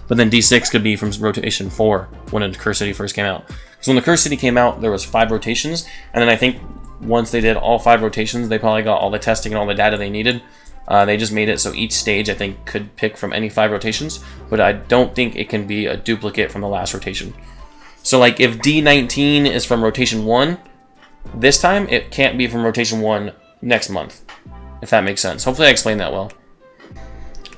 But then D6 could be from rotation 4 when Cursed City first came out. So when the Cursed City came out, there was 5 rotations. And then I think once they did all 5 rotations, they probably got all the testing and all the data they needed. They just made it so each stage, I think, could pick from any 5 rotations. But I don't think it can be a duplicate from the last rotation. So like if D19 is from rotation 1, this time it can't be from rotation 1 next month, if that makes sense. Hopefully I explained that well.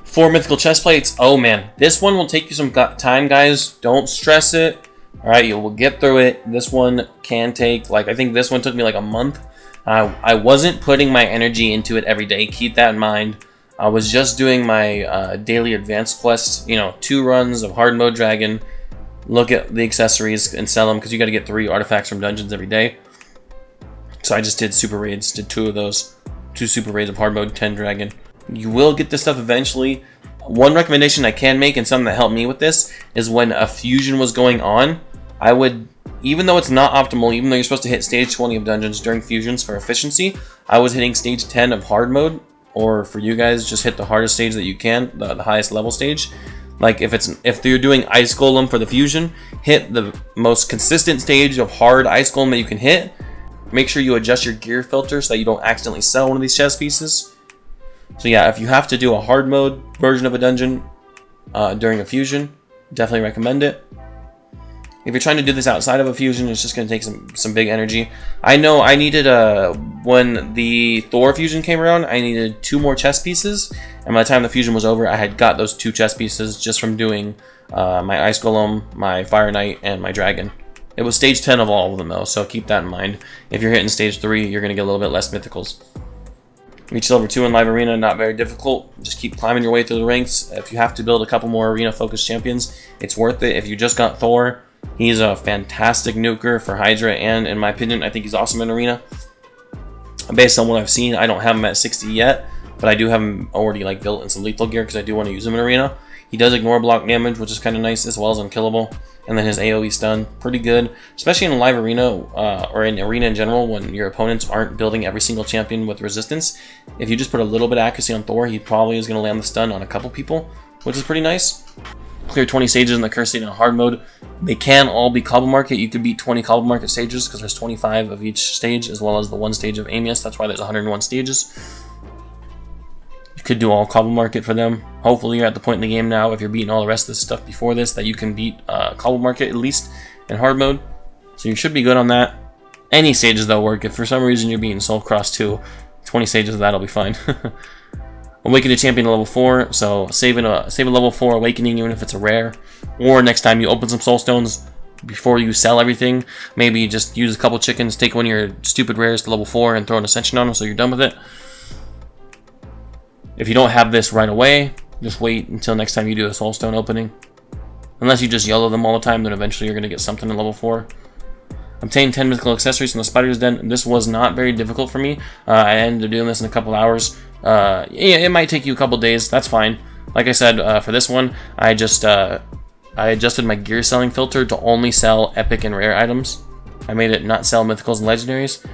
4 mythical chest plates. Oh man, this one will take you some time, guys. Don't stress it. Alright, you will get through it. This one can take, like, I think this one took me like a month. I wasn't putting my energy into it every day. Keep that in mind. I was just doing my daily advanced quests, you know, 2 runs of hard mode dragon. Look at the accessories and sell them because you got to get 3 artifacts from dungeons every day. So I just did super raids, did 2 of those. 2 super raids of hard mode 10 dragon. You will get this stuff eventually. One recommendation I can make, and something that helped me with this, is when a fusion was going on, I would, even though it's not optimal, even though you're supposed to hit stage 20 of dungeons during fusions for efficiency, I was hitting stage 10 of hard mode, or for you guys, just hit the hardest stage that you can, the highest level stage. Like if you're doing Ice Golem for the fusion, hit the most consistent stage of hard Ice Golem that you can hit. Make sure you adjust your gear filter so that you don't accidentally sell one of these chest pieces. So yeah, if you have to do a hard mode version of a dungeon during a fusion, definitely recommend it. If you're trying to do this outside of a fusion, it's just going to take some big energy. I know I needed, when the Thor fusion came around, I needed 2 more chest pieces. And by the time the fusion was over, I had got those 2 chest pieces just from doing my Ice Golem, my Fire Knight, and my Dragon. It was stage 10 of all of them though, so keep that in mind. If you're hitting stage 3, you're going to get a little bit less mythicals. Reach level 2 in live arena, not very difficult. Just keep climbing your way through the ranks. If you have to build a couple more arena focused champions, it's worth it. If you just got Thor, he's a fantastic nuker for Hydra, and in my opinion, I think he's awesome in arena. Based on what I've seen, I don't have him at 60 yet, but I do have him already like built in some lethal gear because I do want to use him in arena. He does ignore block damage, which is kind of nice, as well as unkillable. And then his AoE stun, pretty good, especially in a live arena or in arena in general when your opponents aren't building every single champion with resistance. If you just put a little bit of accuracy on Thor, he probably is going to land the stun on a couple people, which is pretty nice. Clear 20 stages in the Cursed City in hard mode. They can all be Cobble Market. You could beat 20 Cobble Market stages because there's 25 of each stage, as well as the 1 stage of Amius. That's why there's 101 stages. You could do all Cobble Market for them. Hopefully you're at the point in the game now, if you're beating all the rest of this stuff before this, that you can beat Cobble Market at least in hard mode. So you should be good on that. Any stages that'll work. If for some reason you're beating Soul Cross 2, 20 stages of that'll be fine. Awaken a champion at level 4, so save a level 4 awakening even if it's a rare. Or next time you open some soul stones, before you sell everything, maybe just use a couple chickens, take one of your stupid rares to level 4 and throw an ascension on them so you're done with it. If you don't have this right away, just wait until next time you do a soulstone opening. Unless you just yellow them all the time, then eventually you're going to get something in level 4. Obtain 10 mythical accessories from the spider's den. This was not very difficult for me. I ended up doing this in a couple hours. Yeah, it might take you a couple days. That's fine. Like I said, for this one, I adjusted my gear selling filter to only sell epic and rare items. I made it not sell mythicals and legendaries,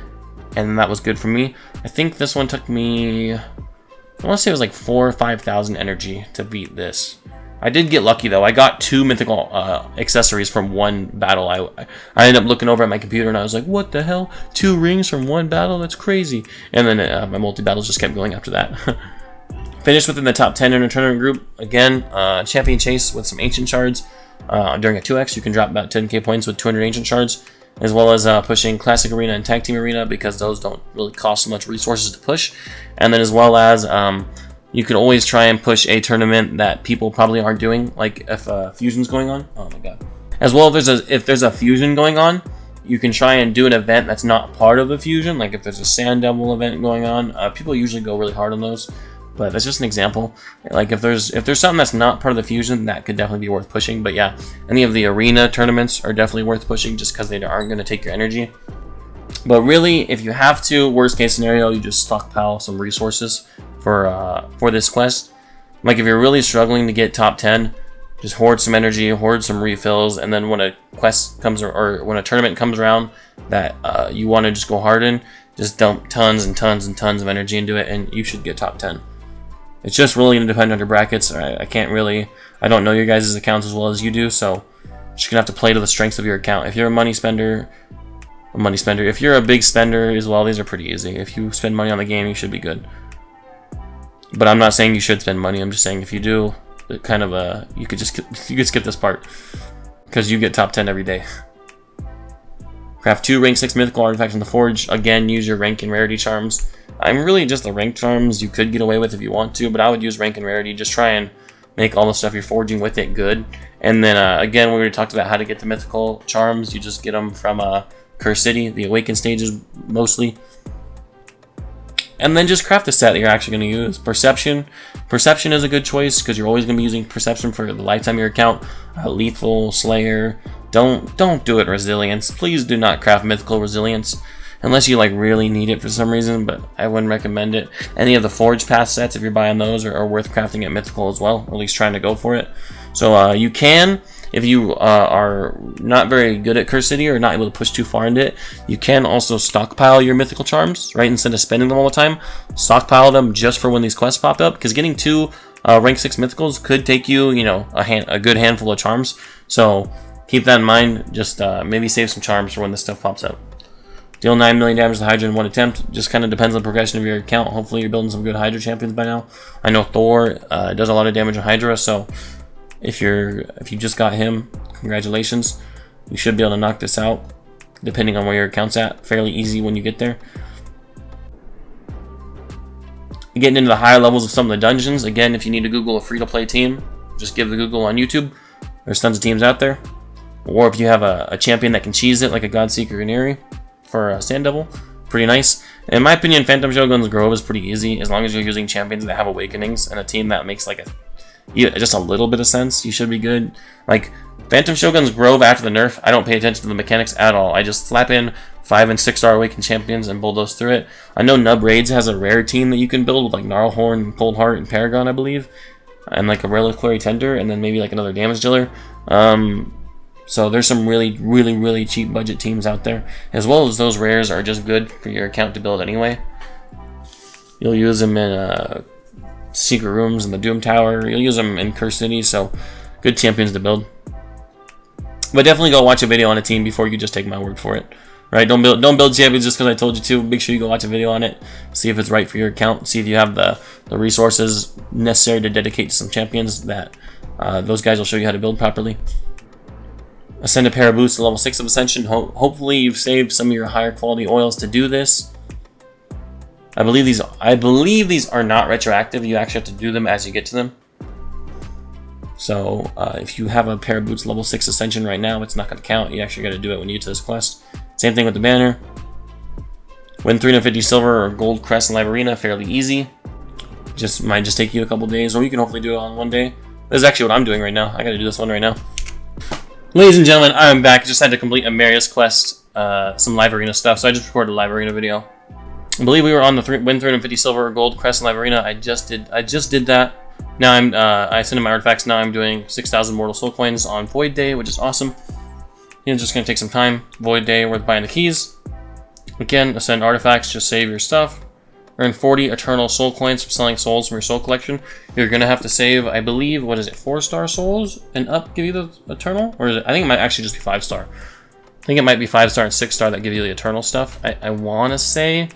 and that was good for me. I think this one took me, I want to say it was like 4,000 or 5,000 energy to beat this. I did get lucky though. I got 2 mythical accessories from one battle. I ended up looking over at my computer and I was like, what the hell? 2 rings from one battle? That's crazy. And then my multi-battles just kept going after that. Finished within the top 10 in a tournament group. Again, champion chase with some ancient shards. During a 2x, you can drop about 10k points with 200 ancient shards, as well as pushing classic arena and tag team arena, because those don't really cost so much resources to push. And then as well as you could always try and push a tournament that people probably aren't doing, like if fusion's going on. Oh my god. As well, if there's a fusion going on, you can try and do an event that's not part of the fusion. Like if there's a Sand Devil event going on, people usually go really hard on those. But that's just an example. Like if there's something that's not part of the fusion, that could definitely be worth pushing. But yeah, any of the arena tournaments are definitely worth pushing, just because they aren't going to take your energy. But really, if you have to, worst case scenario, you just stockpile some resources for this quest. Like if you're really struggling to get top 10, just hoard some energy, hoard some refills, and then when a quest comes, or when a tournament comes around that you want to just go hard in, just dump tons and tons and tons of energy into it, and you should get top 10. It's just really going to depend on your brackets. I don't know your guys' accounts as well as you do, so you're just going to have to play to the strengths of your account. If you're a money spender. If you're a big spender as well, these are pretty easy. If you spend money on the game, you should be good. But I'm not saying you should spend money. I'm just saying if you do, it kind of you could skip this part, because you get top 10 every day. Craft 2 rank 6 mythical artifacts in the forge. Again, use your rank and rarity charms. I'm really just the rank charms you could get away with if you want to, but I would use rank and rarity. Just try and make all the stuff you're forging with it good. And then again, we already talked about how to get the mythical charms. You just get them from Curse City, the Awakened stages mostly. And then just craft the set that you're actually going to use. Perception. Perception is a good choice, because you're always going to be using Perception for the lifetime of your account. Lethal, Slayer. Don't do it Resilience. Please do not craft Mythical Resilience unless you like really need it for some reason, but I wouldn't recommend it. Any of the Forge Pass sets, if you're buying those, are worth crafting at Mythical as well, or at least trying to go for it. So you can, if you are not very good at Curse City or not able to push too far into it, you can also stockpile your mythical charms, right? Instead of spending them all the time, stockpile them just for when these quests pop up, because getting 2 rank 6 mythicals could take you, a good handful of charms. So keep that in mind. Just maybe save some charms for when this stuff pops up. Deal 9 million damage to Hydra in one attempt. Just kind of depends on the progression of your account. Hopefully you're building some good Hydra champions by now. I know Thor does a lot of damage on Hydra, so if you just got him, congratulations. You should be able to knock this out, depending on where your account's at. Fairly easy when you get there. Getting into the higher levels of some of the dungeons. Again, if you need to Google a free-to-play team, just give the Google on YouTube. There's tons of teams out there. Or if you have a champion that can cheese it, like a Godseeker Ganeri for Sand Devil, pretty nice. In my opinion, Phantom Shogun's Grove is pretty easy, as long as you're using champions that have awakenings and a team that makes like just a little bit of sense. You should be good. Like Phantom Shogun's Grove after the nerf, I don't pay attention to the mechanics at all. I just slap in 5 and 6-star awakened champions and bulldoze through it. I know Nub Raids has a rare team that you can build with like Gnarlhorn, Cold Heart, and Paragon, I believe, and like a Reliquary Tender, and then maybe like another damage dealer. So there's some really cheap budget teams out there, as well as those rares are just good for your account to build anyway. You'll use them in secret rooms in the Doom Tower. You'll use them in Curse City, so good champions to build. But definitely go watch a video on a team before you just take my word for it. Right? Don't build champions just because I told you to. Make sure you go watch a video on it, see if it's right for your account, see if you have the resources necessary to dedicate to some champions that those guys will show you how to build properly. Ascend a pair of boots to level 6 of Ascension. Hopefully you've saved some of your higher quality oils to do this. I believe these are not retroactive. You actually have to do them as you get to them. So if you have a pair of boots level 6 Ascension right now, it's not going to count. You actually got to do it when you get to this quest. Same thing with the banner. Win 350 silver or gold crest in Live Arena, fairly easy. Might just take you a couple days, or you can hopefully do it on one day. This is actually what I'm doing right now. I gotta do this one right now. Ladies and gentlemen, I'm back. Just had to complete a Marius quest, some live arena stuff, so I just recorded a live arena video. I believe we were on the win 350 silver or gold quest in live arena. I just did that. Now I sent in my artifacts. Now I'm doing 6,000 mortal soul coins on Void Day, which is awesome. It's just gonna take some time. Void Day, worth buying the keys. Again, ascend artifacts, just save your stuff. Earn 40 eternal soul coins from selling souls from your soul collection. You're gonna have to save, I believe, what is it, 4-star souls and up give you the eternal? Or is it, I think it might actually just be 5-star. I think it might be 5-star and 6-star that give you the eternal stuff. I wanna say.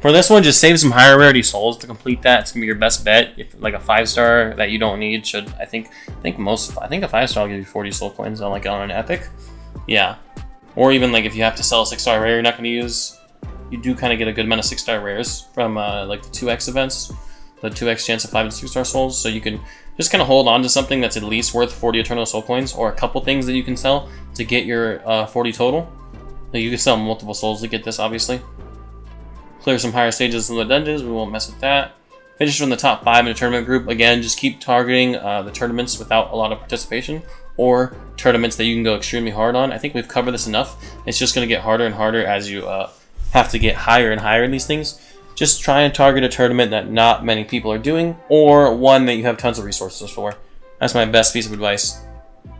For this one, just save some higher rarity souls to complete that. It's gonna be your best bet. If like a 5-star that you don't need should, I think a 5-star will give you 40 soul coins on like on an epic. Yeah. Or even like if you have to sell a 6-star rare you're not gonna use, you do kind of get a good amount of 6-star rares from like the 2x events, the 2x chance of 5 and 6-star souls. So you can just kind of hold on to something that's at least worth 40 eternal soul coins, or a couple things that you can sell to get your 40 total. So you can sell multiple souls to get this, obviously. Clear some higher stages in the dungeons. We won't mess with that. Finish from the top 5 in a tournament group. Again, just keep targeting the tournaments without a lot of participation, or tournaments that you can go extremely hard on. I think we've covered this enough. It's just going to get harder and harder as you have to get higher and higher in these things. Just try and target a tournament that not many people are doing, or one that you have tons of resources for. That's my best piece of advice.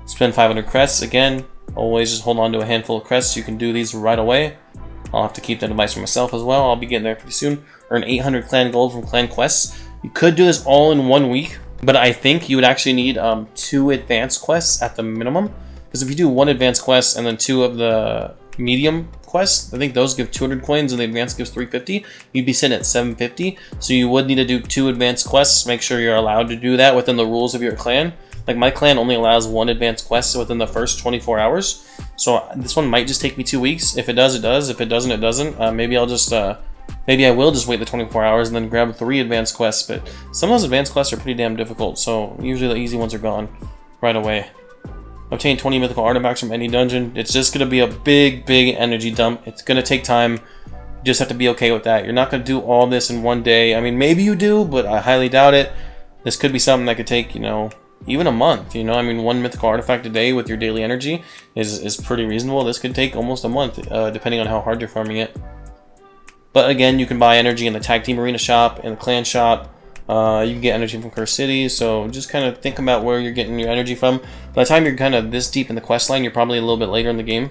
Spend 500 crests. Again, always just hold on to a handful of crests. You can do these right away. I'll have to keep that advice for myself as well. I'll be getting there pretty soon. Earn 800 clan gold from clan quests. You could do this all in 1 week, but I think you would actually need 2 advanced quests at the minimum. Because if you do 1 advanced quest and then 2 of the medium quests, I think those give 200 coins and the advanced gives 350. You'd be sitting at 750. So you would need to do 2 advanced quests. Make sure you're allowed to do that within the rules of your clan. Like my clan only allows 1 advanced quest within the first 24 hours. So this one might just take me 2 weeks. If it does, it does. If it doesn't, it doesn't. Maybe I'll just maybe I will just wait the 24 hours and then grab 3 advanced quests. But some of those advanced quests are pretty damn difficult. So usually the easy ones are gone right away. Obtain 20 mythical artifacts from any dungeon. It's just going to be a big energy dump. It's going to take time. You just have to be okay with that. You're not going to do all this in 1 day. I mean, maybe you do, but I highly doubt it. This could be something that could take, you know, even a month. You know, I mean, 1 mythical artifact a day with your daily energy is pretty reasonable. This could take almost a month, depending on how hard you're farming it. But again, you can buy energy in the tag team arena shop, in the clan shop. You can get energy from Cursed City, so just kind of think about where you're getting your energy from. By the time you're kind of this deep in the quest line, you're probably a little bit later in the game.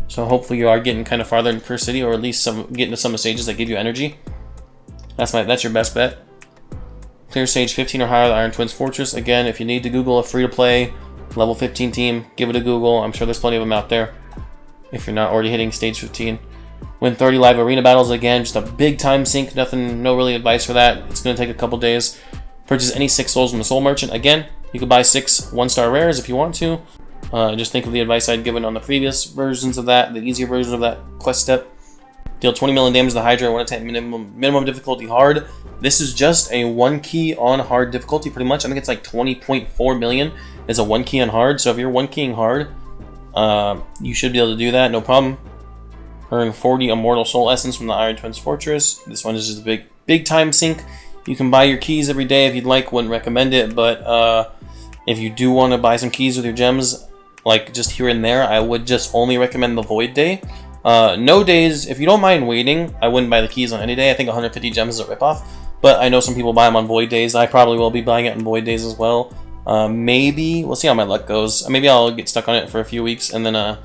So hopefully you are getting kind of farther in Cursed City, or at least getting to some of the stages that give you energy. That's your best bet. Clear stage 15 or higher, the Iron Twins Fortress. Again, if you need to Google a free-to-play level 15 team, give it a Google. I'm sure there's plenty of them out there if you're not already hitting stage 15. Win 30 live arena battles. Again, just a big time sink. No really advice for that. It's going to take a couple days. Purchase any 6 souls from the Soul Merchant. Again, you can buy 6 1-star rares if you want to. Just think of the advice I'd given on the previous versions of that, the easier version of that quest step. Deal 20 million damage to the Hydra, 1 attack minimum difficulty hard. This is just a 1 key on hard difficulty, pretty much. I think it's like 20.4 million is a 1 key on hard. So if you're 1 keying hard, you should be able to do that, no problem. Earn 40 Immortal Soul Essence from the Iron Twins Fortress. This one is just a big time sink. You can buy your keys every day if you'd like. Wouldn't recommend it, but if you do want to buy some keys with your gems, like just here and there, I would just only recommend the Void Day. No days, if you don't mind waiting, I wouldn't buy the keys on any day. I think 150 gems is a ripoff, but I know some people buy them on Void Days. I probably will be buying it on Void Days as well. Maybe, we'll see how my luck goes. Maybe I'll get stuck on it for a few weeks, and then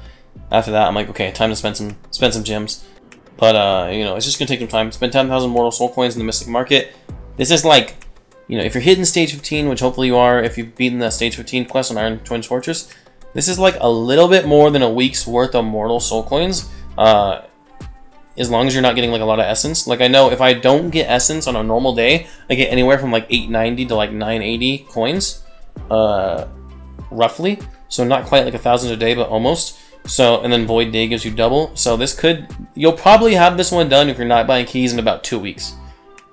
after that, I'm like, okay, time to spend some gems. But, you know, it's just going to take some time. Spend 10,000 Mortal Soul Coins in the Mystic Market. This is like, you know, if you're hitting Stage 15, which hopefully you are, if you've beaten the Stage 15 quest on Iron Twins Fortress, this is like a little bit more than a week's worth of Mortal Soul Coins. As long as you're not getting like a lot of Essence. Like I know if I don't get Essence on a normal day, I get anywhere from like 890 to like 980 coins, roughly. So not quite like 1,000 a day, but almost. So, and then Void Day gives you double. So this you'll probably have this one done if you're not buying keys in about 2 weeks.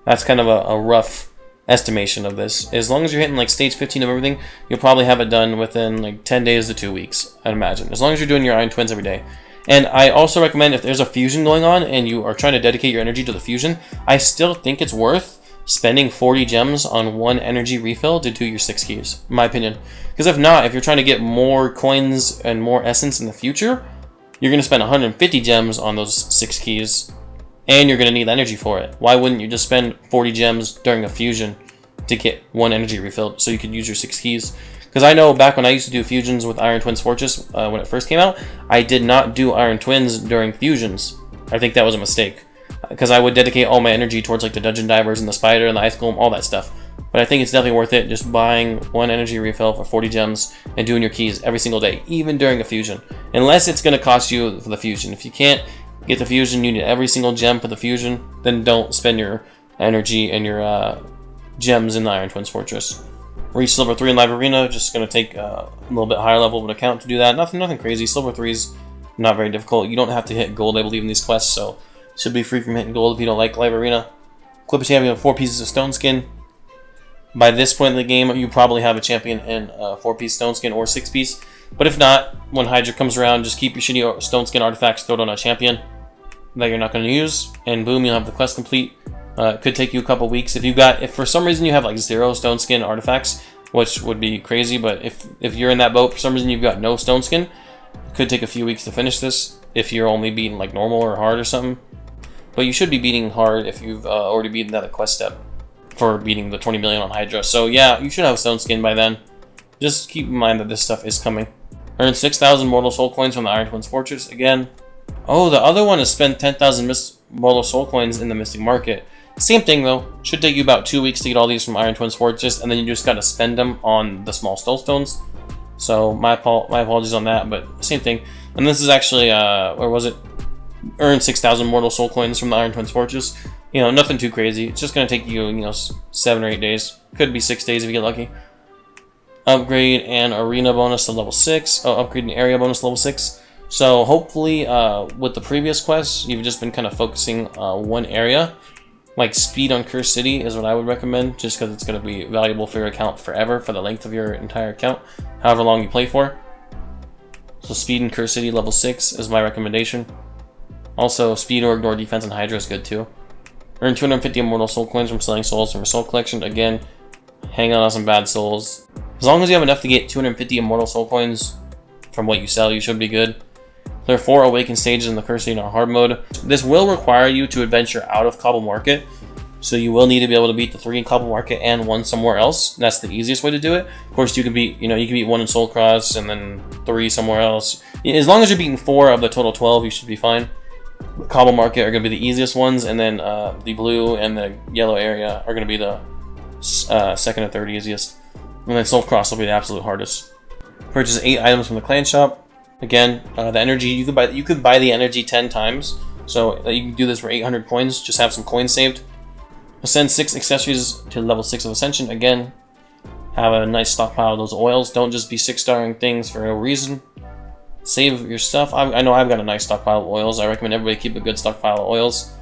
That's kind of a rough estimation of this. As long as you're hitting like stage 15 of everything, you'll probably have it done within like 10 days to 2 weeks, I'd imagine. As long as you're doing your Iron Twins every day. And I also recommend if there's a fusion going on and you are trying to dedicate your energy to the fusion, I still think it's worth spending 40 gems on one energy refill to do your 6 keys, in my opinion. Because if not, if you're trying to get more coins and more essence in the future, you're going to spend 150 gems on those 6 keys, and you're going to need energy for it. Why wouldn't you just spend 40 gems during a fusion to get one energy refilled so you could use your 6 keys? Because I know back when I used to do fusions with Iron Twins Fortress when it first came out, I did not do Iron Twins during fusions. I think that was a mistake. Because I would dedicate all my energy towards like the Dungeon Divers and the Spider and the Ice Golem, all that stuff. But I think it's definitely worth it just buying one energy refill for 40 gems and doing your keys every single day, even during a fusion. Unless it's going to cost you for the fusion. If you can't get the fusion, you need every single gem for the fusion, then don't spend your energy and your gems in the Iron Twins Fortress. Reach Silver 3 in Live Arena, just going to take a little bit higher level of an account to do that. Nothing crazy. Silver 3 is not very difficult. You don't have to hit gold, I believe, in these quests, so should be free from hitting gold if you don't like Live Arena. Clip a champion with 4 pieces of stone skin. By this point in the game, you probably have a champion in 4-piece stone skin or 6-piece. But if not, when Hydra comes around, just keep your shitty stone skin artifacts, throw it on a champion that you're not going to use, and boom, you'll have the quest complete. It could take you a couple weeks. If for some reason you have like 0 stone skin artifacts, which would be crazy, but if you're in that boat, for some reason you've got no stone skin, it could take a few weeks to finish this if you're only beating like normal or hard or something. But you should be beating hard if you've already beaten that quest step for beating the 20 million on Hydra. So yeah, you should have stone skin by then. Just keep in mind that this stuff is coming. Earn 6,000 Mortal Soul Coins from the Iron Twins Fortress again. Oh, the other one is spend 10,000 Mortal Soul Coins in the Mystic Market. Same thing though. Should take you about 2 weeks to get all these from Iron Twins Fortress, and then you just gotta spend them on the small Stones. So my apologies on that, but same thing. And this is actually, where was it? Earn 6,000 Mortal Soul Coins from the Iron Twins Fortress. You know, nothing too crazy. It's just gonna take you, 7 or 8 days. Could be 6 days if you get lucky. Upgrade and arena bonus to level 6. Oh, upgrade and area bonus to level 6. So hopefully, with the previous quests, you've just been kind of focusing one area. Like speed on Curse City is what I would recommend, just because it's going to be valuable for your account forever, for the length of your entire account, however long you play for. So speed in Curse City level 6 is my recommendation. Also, speed or ignore defense and Hydra is good too. Earn 250 Immortal Soul Coins from selling souls from your soul collection. Again, hang on some bad souls. As long as you have enough to get 250 Immortal Soul Coins from what you sell, you should be good. There are 4 awakened stages in the Curse City on hard mode. This will require you to adventure out of Cobble Market, so you will need to be able to beat the 3 in Cobble Market and 1 somewhere else. That's the easiest way to do it. Of course, you can beat, you can beat 1 in Soul Cross and then 3 somewhere else. As long as you're beating 4 of the total 12, you should be fine. Cobble Market are going to be the easiest ones, and then the blue and the yellow area are going to be the second and third easiest. And then Soul Cross will be the absolute hardest. Purchase 8 items from the clan shop. Again, the energy, you could buy the energy 10 times, so you can do this for 800 coins, just have some coins saved. Ascend 6 accessories to level 6 of Ascension. Again, have a nice stockpile of those oils. Don't just be 6-starring things for no reason. Save your stuff. I know I've got a nice stockpile of oils. I recommend everybody keep a good stockpile of oils.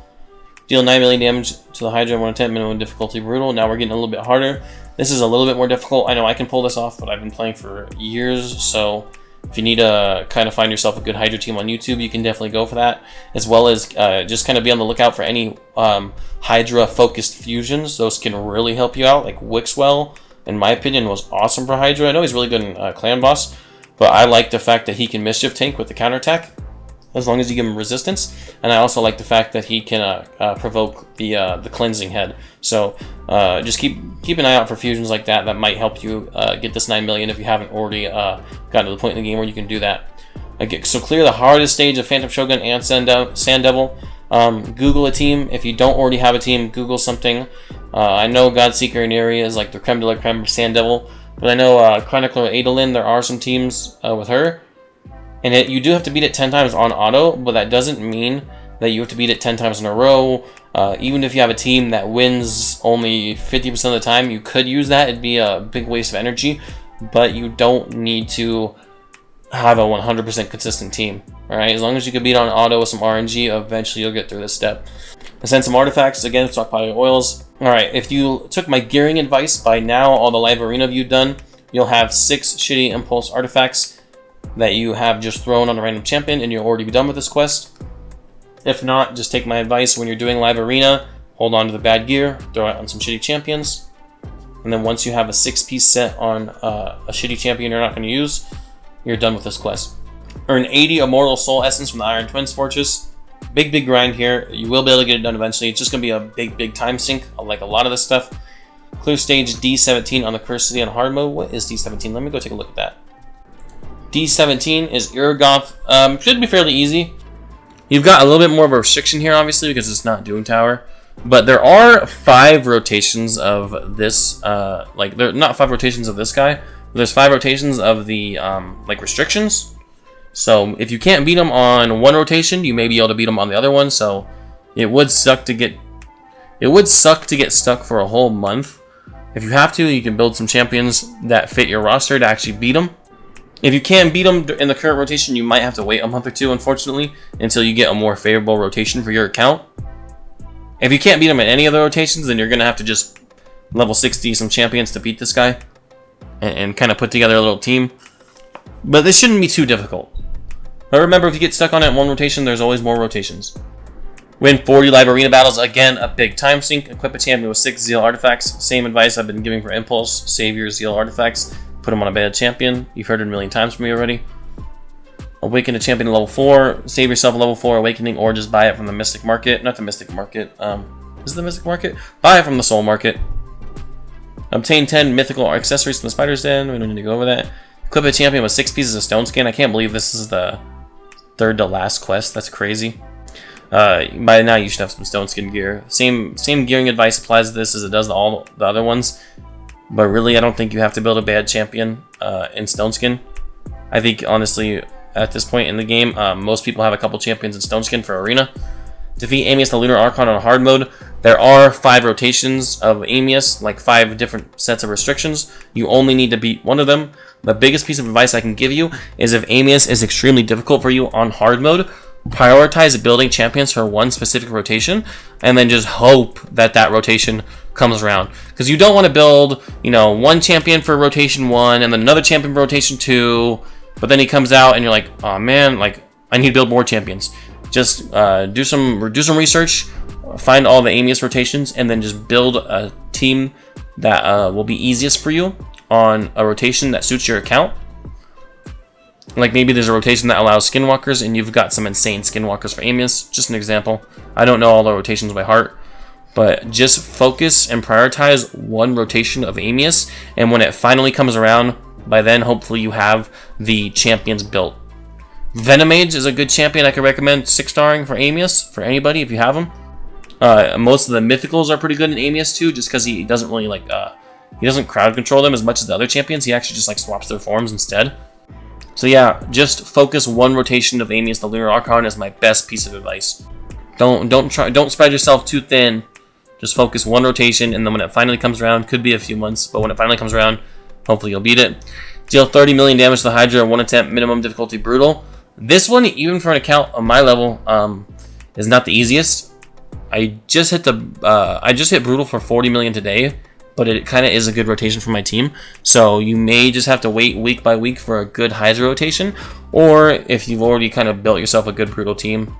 Deal 9 million damage to the Hydra, 1 attempt, minimum difficulty brutal. Now we're getting a little bit harder. This is a little bit more difficult. I know I can pull this off, but I've been playing for years, so if you need to kind of find yourself a good Hydra team on YouTube, you can definitely go for that. As well as just kind of be on the lookout for any Hydra-focused fusions. Those can really help you out. Like Wixwell, in my opinion, was awesome for Hydra. I know he's really good in Clan Boss, but I like the fact that he can Mischief Tank with the counterattack, as long as you give him resistance. And I also like the fact that he can provoke the Cleansing Head. So just keep an eye out for fusions like that. That might help you get this 9 million if you haven't already gotten to the point in the game where you can do that. Okay, so clear the hardest stage of Phantom Shogun and Sand Devil. Google a team. If you don't already have a team, Google something. I know Godseeker and Area is like the creme de la creme of Sand Devil, but I know Chronicler Adolin, there are some teams with her. And you do have to beat it 10 times on auto, but that doesn't mean that you have to beat it 10 times in a row. Even if you have a team that wins only 50% of the time, you could use that. It'd be a big waste of energy, but you don't need to have a 100% consistent team. Alright, as long as you can beat on auto with some RNG, eventually you'll get through this step. And send some artifacts, again, stockpile your oils. Alright, if you took my gearing advice, by now all the live arena you've done, you'll have 6 shitty impulse artifacts that you have just thrown on a random champion, and you'll already be done with this quest. If not, just take my advice when you're doing live arena, hold on to the bad gear, throw it on some shitty champions, and then once you have a 6-piece set on a shitty champion you're not going to use, you're done with this quest. Earn 80 Immortal Soul Essence from the Iron Twins Fortress. Big grind here. You will be able to get it done eventually. It's just going to be a big time sink, like a lot of this stuff. Clear stage D17 on the Cursed City on hard mode. What is D17? Let me go take a look at that. D17 is Irgoth. Should be fairly easy. You've got a little bit more of a restriction here, obviously, because it's not Doom Tower. But there are 5 rotations of this, like, there are not 5 rotations of this guy. There's 5 rotations of the, like, restrictions. So if you can't beat him on one rotation, you may be able to beat him on the other one. So it would suck to get stuck for a whole month. If you have to, you can build some champions that fit your roster to actually beat him. If you can't beat him in the current rotation, you might have to wait a month or two, unfortunately, until you get a more favorable rotation for your account. If you can't beat him in any of the rotations, then you're going to have to just level 60 some champions to beat this guy and kind of put together a little team. But this shouldn't be too difficult. But remember, if you get stuck on it in one rotation, there's always more rotations. Win 40 live arena battles. Again, a big time sink. Equip a champion with 6 Zeal artifacts. Same advice I've been giving for Impulse. Save your Zeal artifacts. Put them on a bad champion. You've heard it a million times from me already. Awaken a champion at level 4. Save yourself a level 4 awakening, or just buy it from the Mystic Market. Not the Mystic Market. Is it the Mystic Market? Buy it from the Soul Market. Obtain 10 mythical accessories from the Spider's Den. We don't need to go over that. Equip a champion with 6 pieces of stone skin. I can't believe this is the third to last quest. That's crazy. By now you should have some stone skin gear. Same gearing advice applies to this as it does to all the other ones. But really, I don't think you have to build a bad champion in stone skin. I think, honestly, at this point in the game, most people have a couple champions in stone skin for arena. Defeat Amius the Lunar Archon on hard mode. There are 5 rotations of Amius, like 5 different sets of restrictions. You only need to beat one of them. The biggest piece of advice I can give you is if Amius is extremely difficult for you on hard mode, prioritize building champions for one specific rotation, and then just hope that that rotation comes around. Because you don't want to build, one champion for rotation 1 and then another champion for rotation 2, but then he comes out and you're like, oh man, like I need to build more champions. Just do some research, find all the Amius rotations, and then just build a team that will be easiest for you on a rotation that suits your account. Like maybe there's a rotation that allows skinwalkers and you've got some insane skinwalkers for Amius. Just an example. I don't know all the rotations by heart, but just focus and prioritize one rotation of Amius, and when it finally comes around, by then hopefully you have the champions built. Venomage is a good champion I could recommend 6-starring for Amius, for anybody if you have him. Most of the mythicals are pretty good in Amius too, just because he doesn't really he doesn't crowd control them as much as the other champions. He actually just swaps their forms instead. So yeah, just focus one rotation of Amius the Lunar Archon is my best piece of advice. Don't spread yourself too thin. Just focus one rotation, and then when it finally comes around, could be a few months, but when it finally comes around, hopefully you'll beat it. Deal 30 million damage to the Hydra, 1 attempt, minimum difficulty brutal. This one, even for an account on my level, is not the easiest. I just hit brutal for 40 million today, but it kind of is a good rotation for my team. So you may just have to wait week by week for a good Hydra rotation, or if you've already kind of built yourself a good brutal team,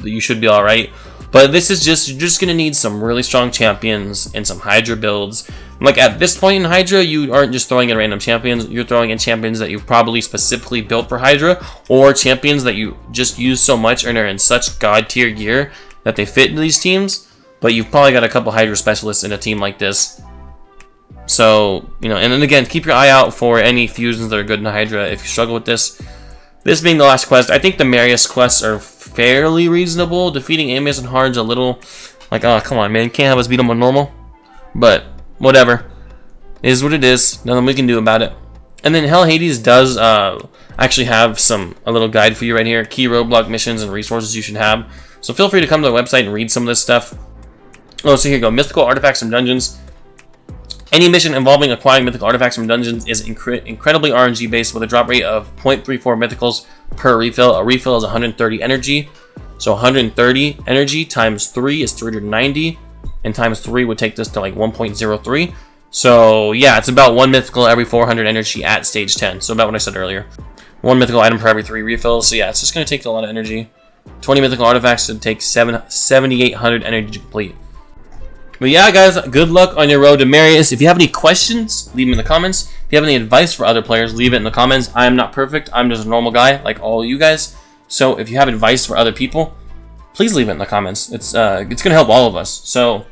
you should be all right. But this is you're just gonna need some really strong champions and some Hydra builds. Like at this point in Hydra, you aren't just throwing in random champions. You're throwing in champions that you've probably specifically built for Hydra, or champions that you just use so much and are in such god tier gear that they fit into these teams. But you've probably got a couple Hydra specialists in a team like this. So, and then again, keep your eye out for any fusions that are good in Hydra if you struggle with this. This being the last quest, I think the Marius quests are fairly reasonable. Defeating Amius and Hard's a little like, oh, come on, man. Can't have us beat them on normal. But, whatever. It is what it is. Nothing we can do about it. And then Hell Hades does actually have a little guide for you right here. Key roadblock missions and resources you should have. So feel free to come to the website and read some of this stuff. Oh, so here you go. Mythical artifacts from dungeons. Any mission involving acquiring mythical artifacts from dungeons is incredibly RNG based with a drop rate of 0.34 mythicals per refill. A refill is 130 energy. So 130 energy times 3 is 390. And times 3 would take this to 1.03. So yeah, it's about 1 mythical every 400 energy at stage 10. So about what I said earlier. 1 mythical item per every 3 refills. So yeah, it's just going to take a lot of energy. 20 mythical artifacts would take 7,800 energy to complete. But yeah, guys, good luck on your road to Marius. If you have any questions, leave them in the comments. If you have any advice for other players, leave it in the comments. I am not perfect. I'm just a normal guy like all you guys. So if you have advice for other people, please leave it in the comments. It's going to help all of us. So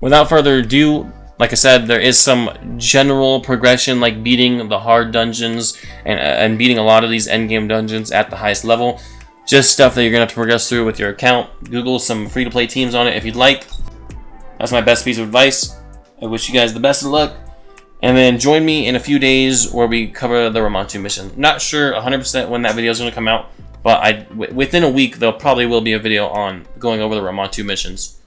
without further ado, like I said, there is some general progression, like beating the hard dungeons and beating a lot of these endgame dungeons at the highest level. Just stuff that you're going to have to progress through with your account. Google some free-to-play teams on it if you'd like. That's my best piece of advice. I wish you guys the best of luck. And then join me in a few days where we cover the Ramontu mission. Not sure 100% when that video is going to come out, but within a week there probably will be a video on going over the Ramontu missions.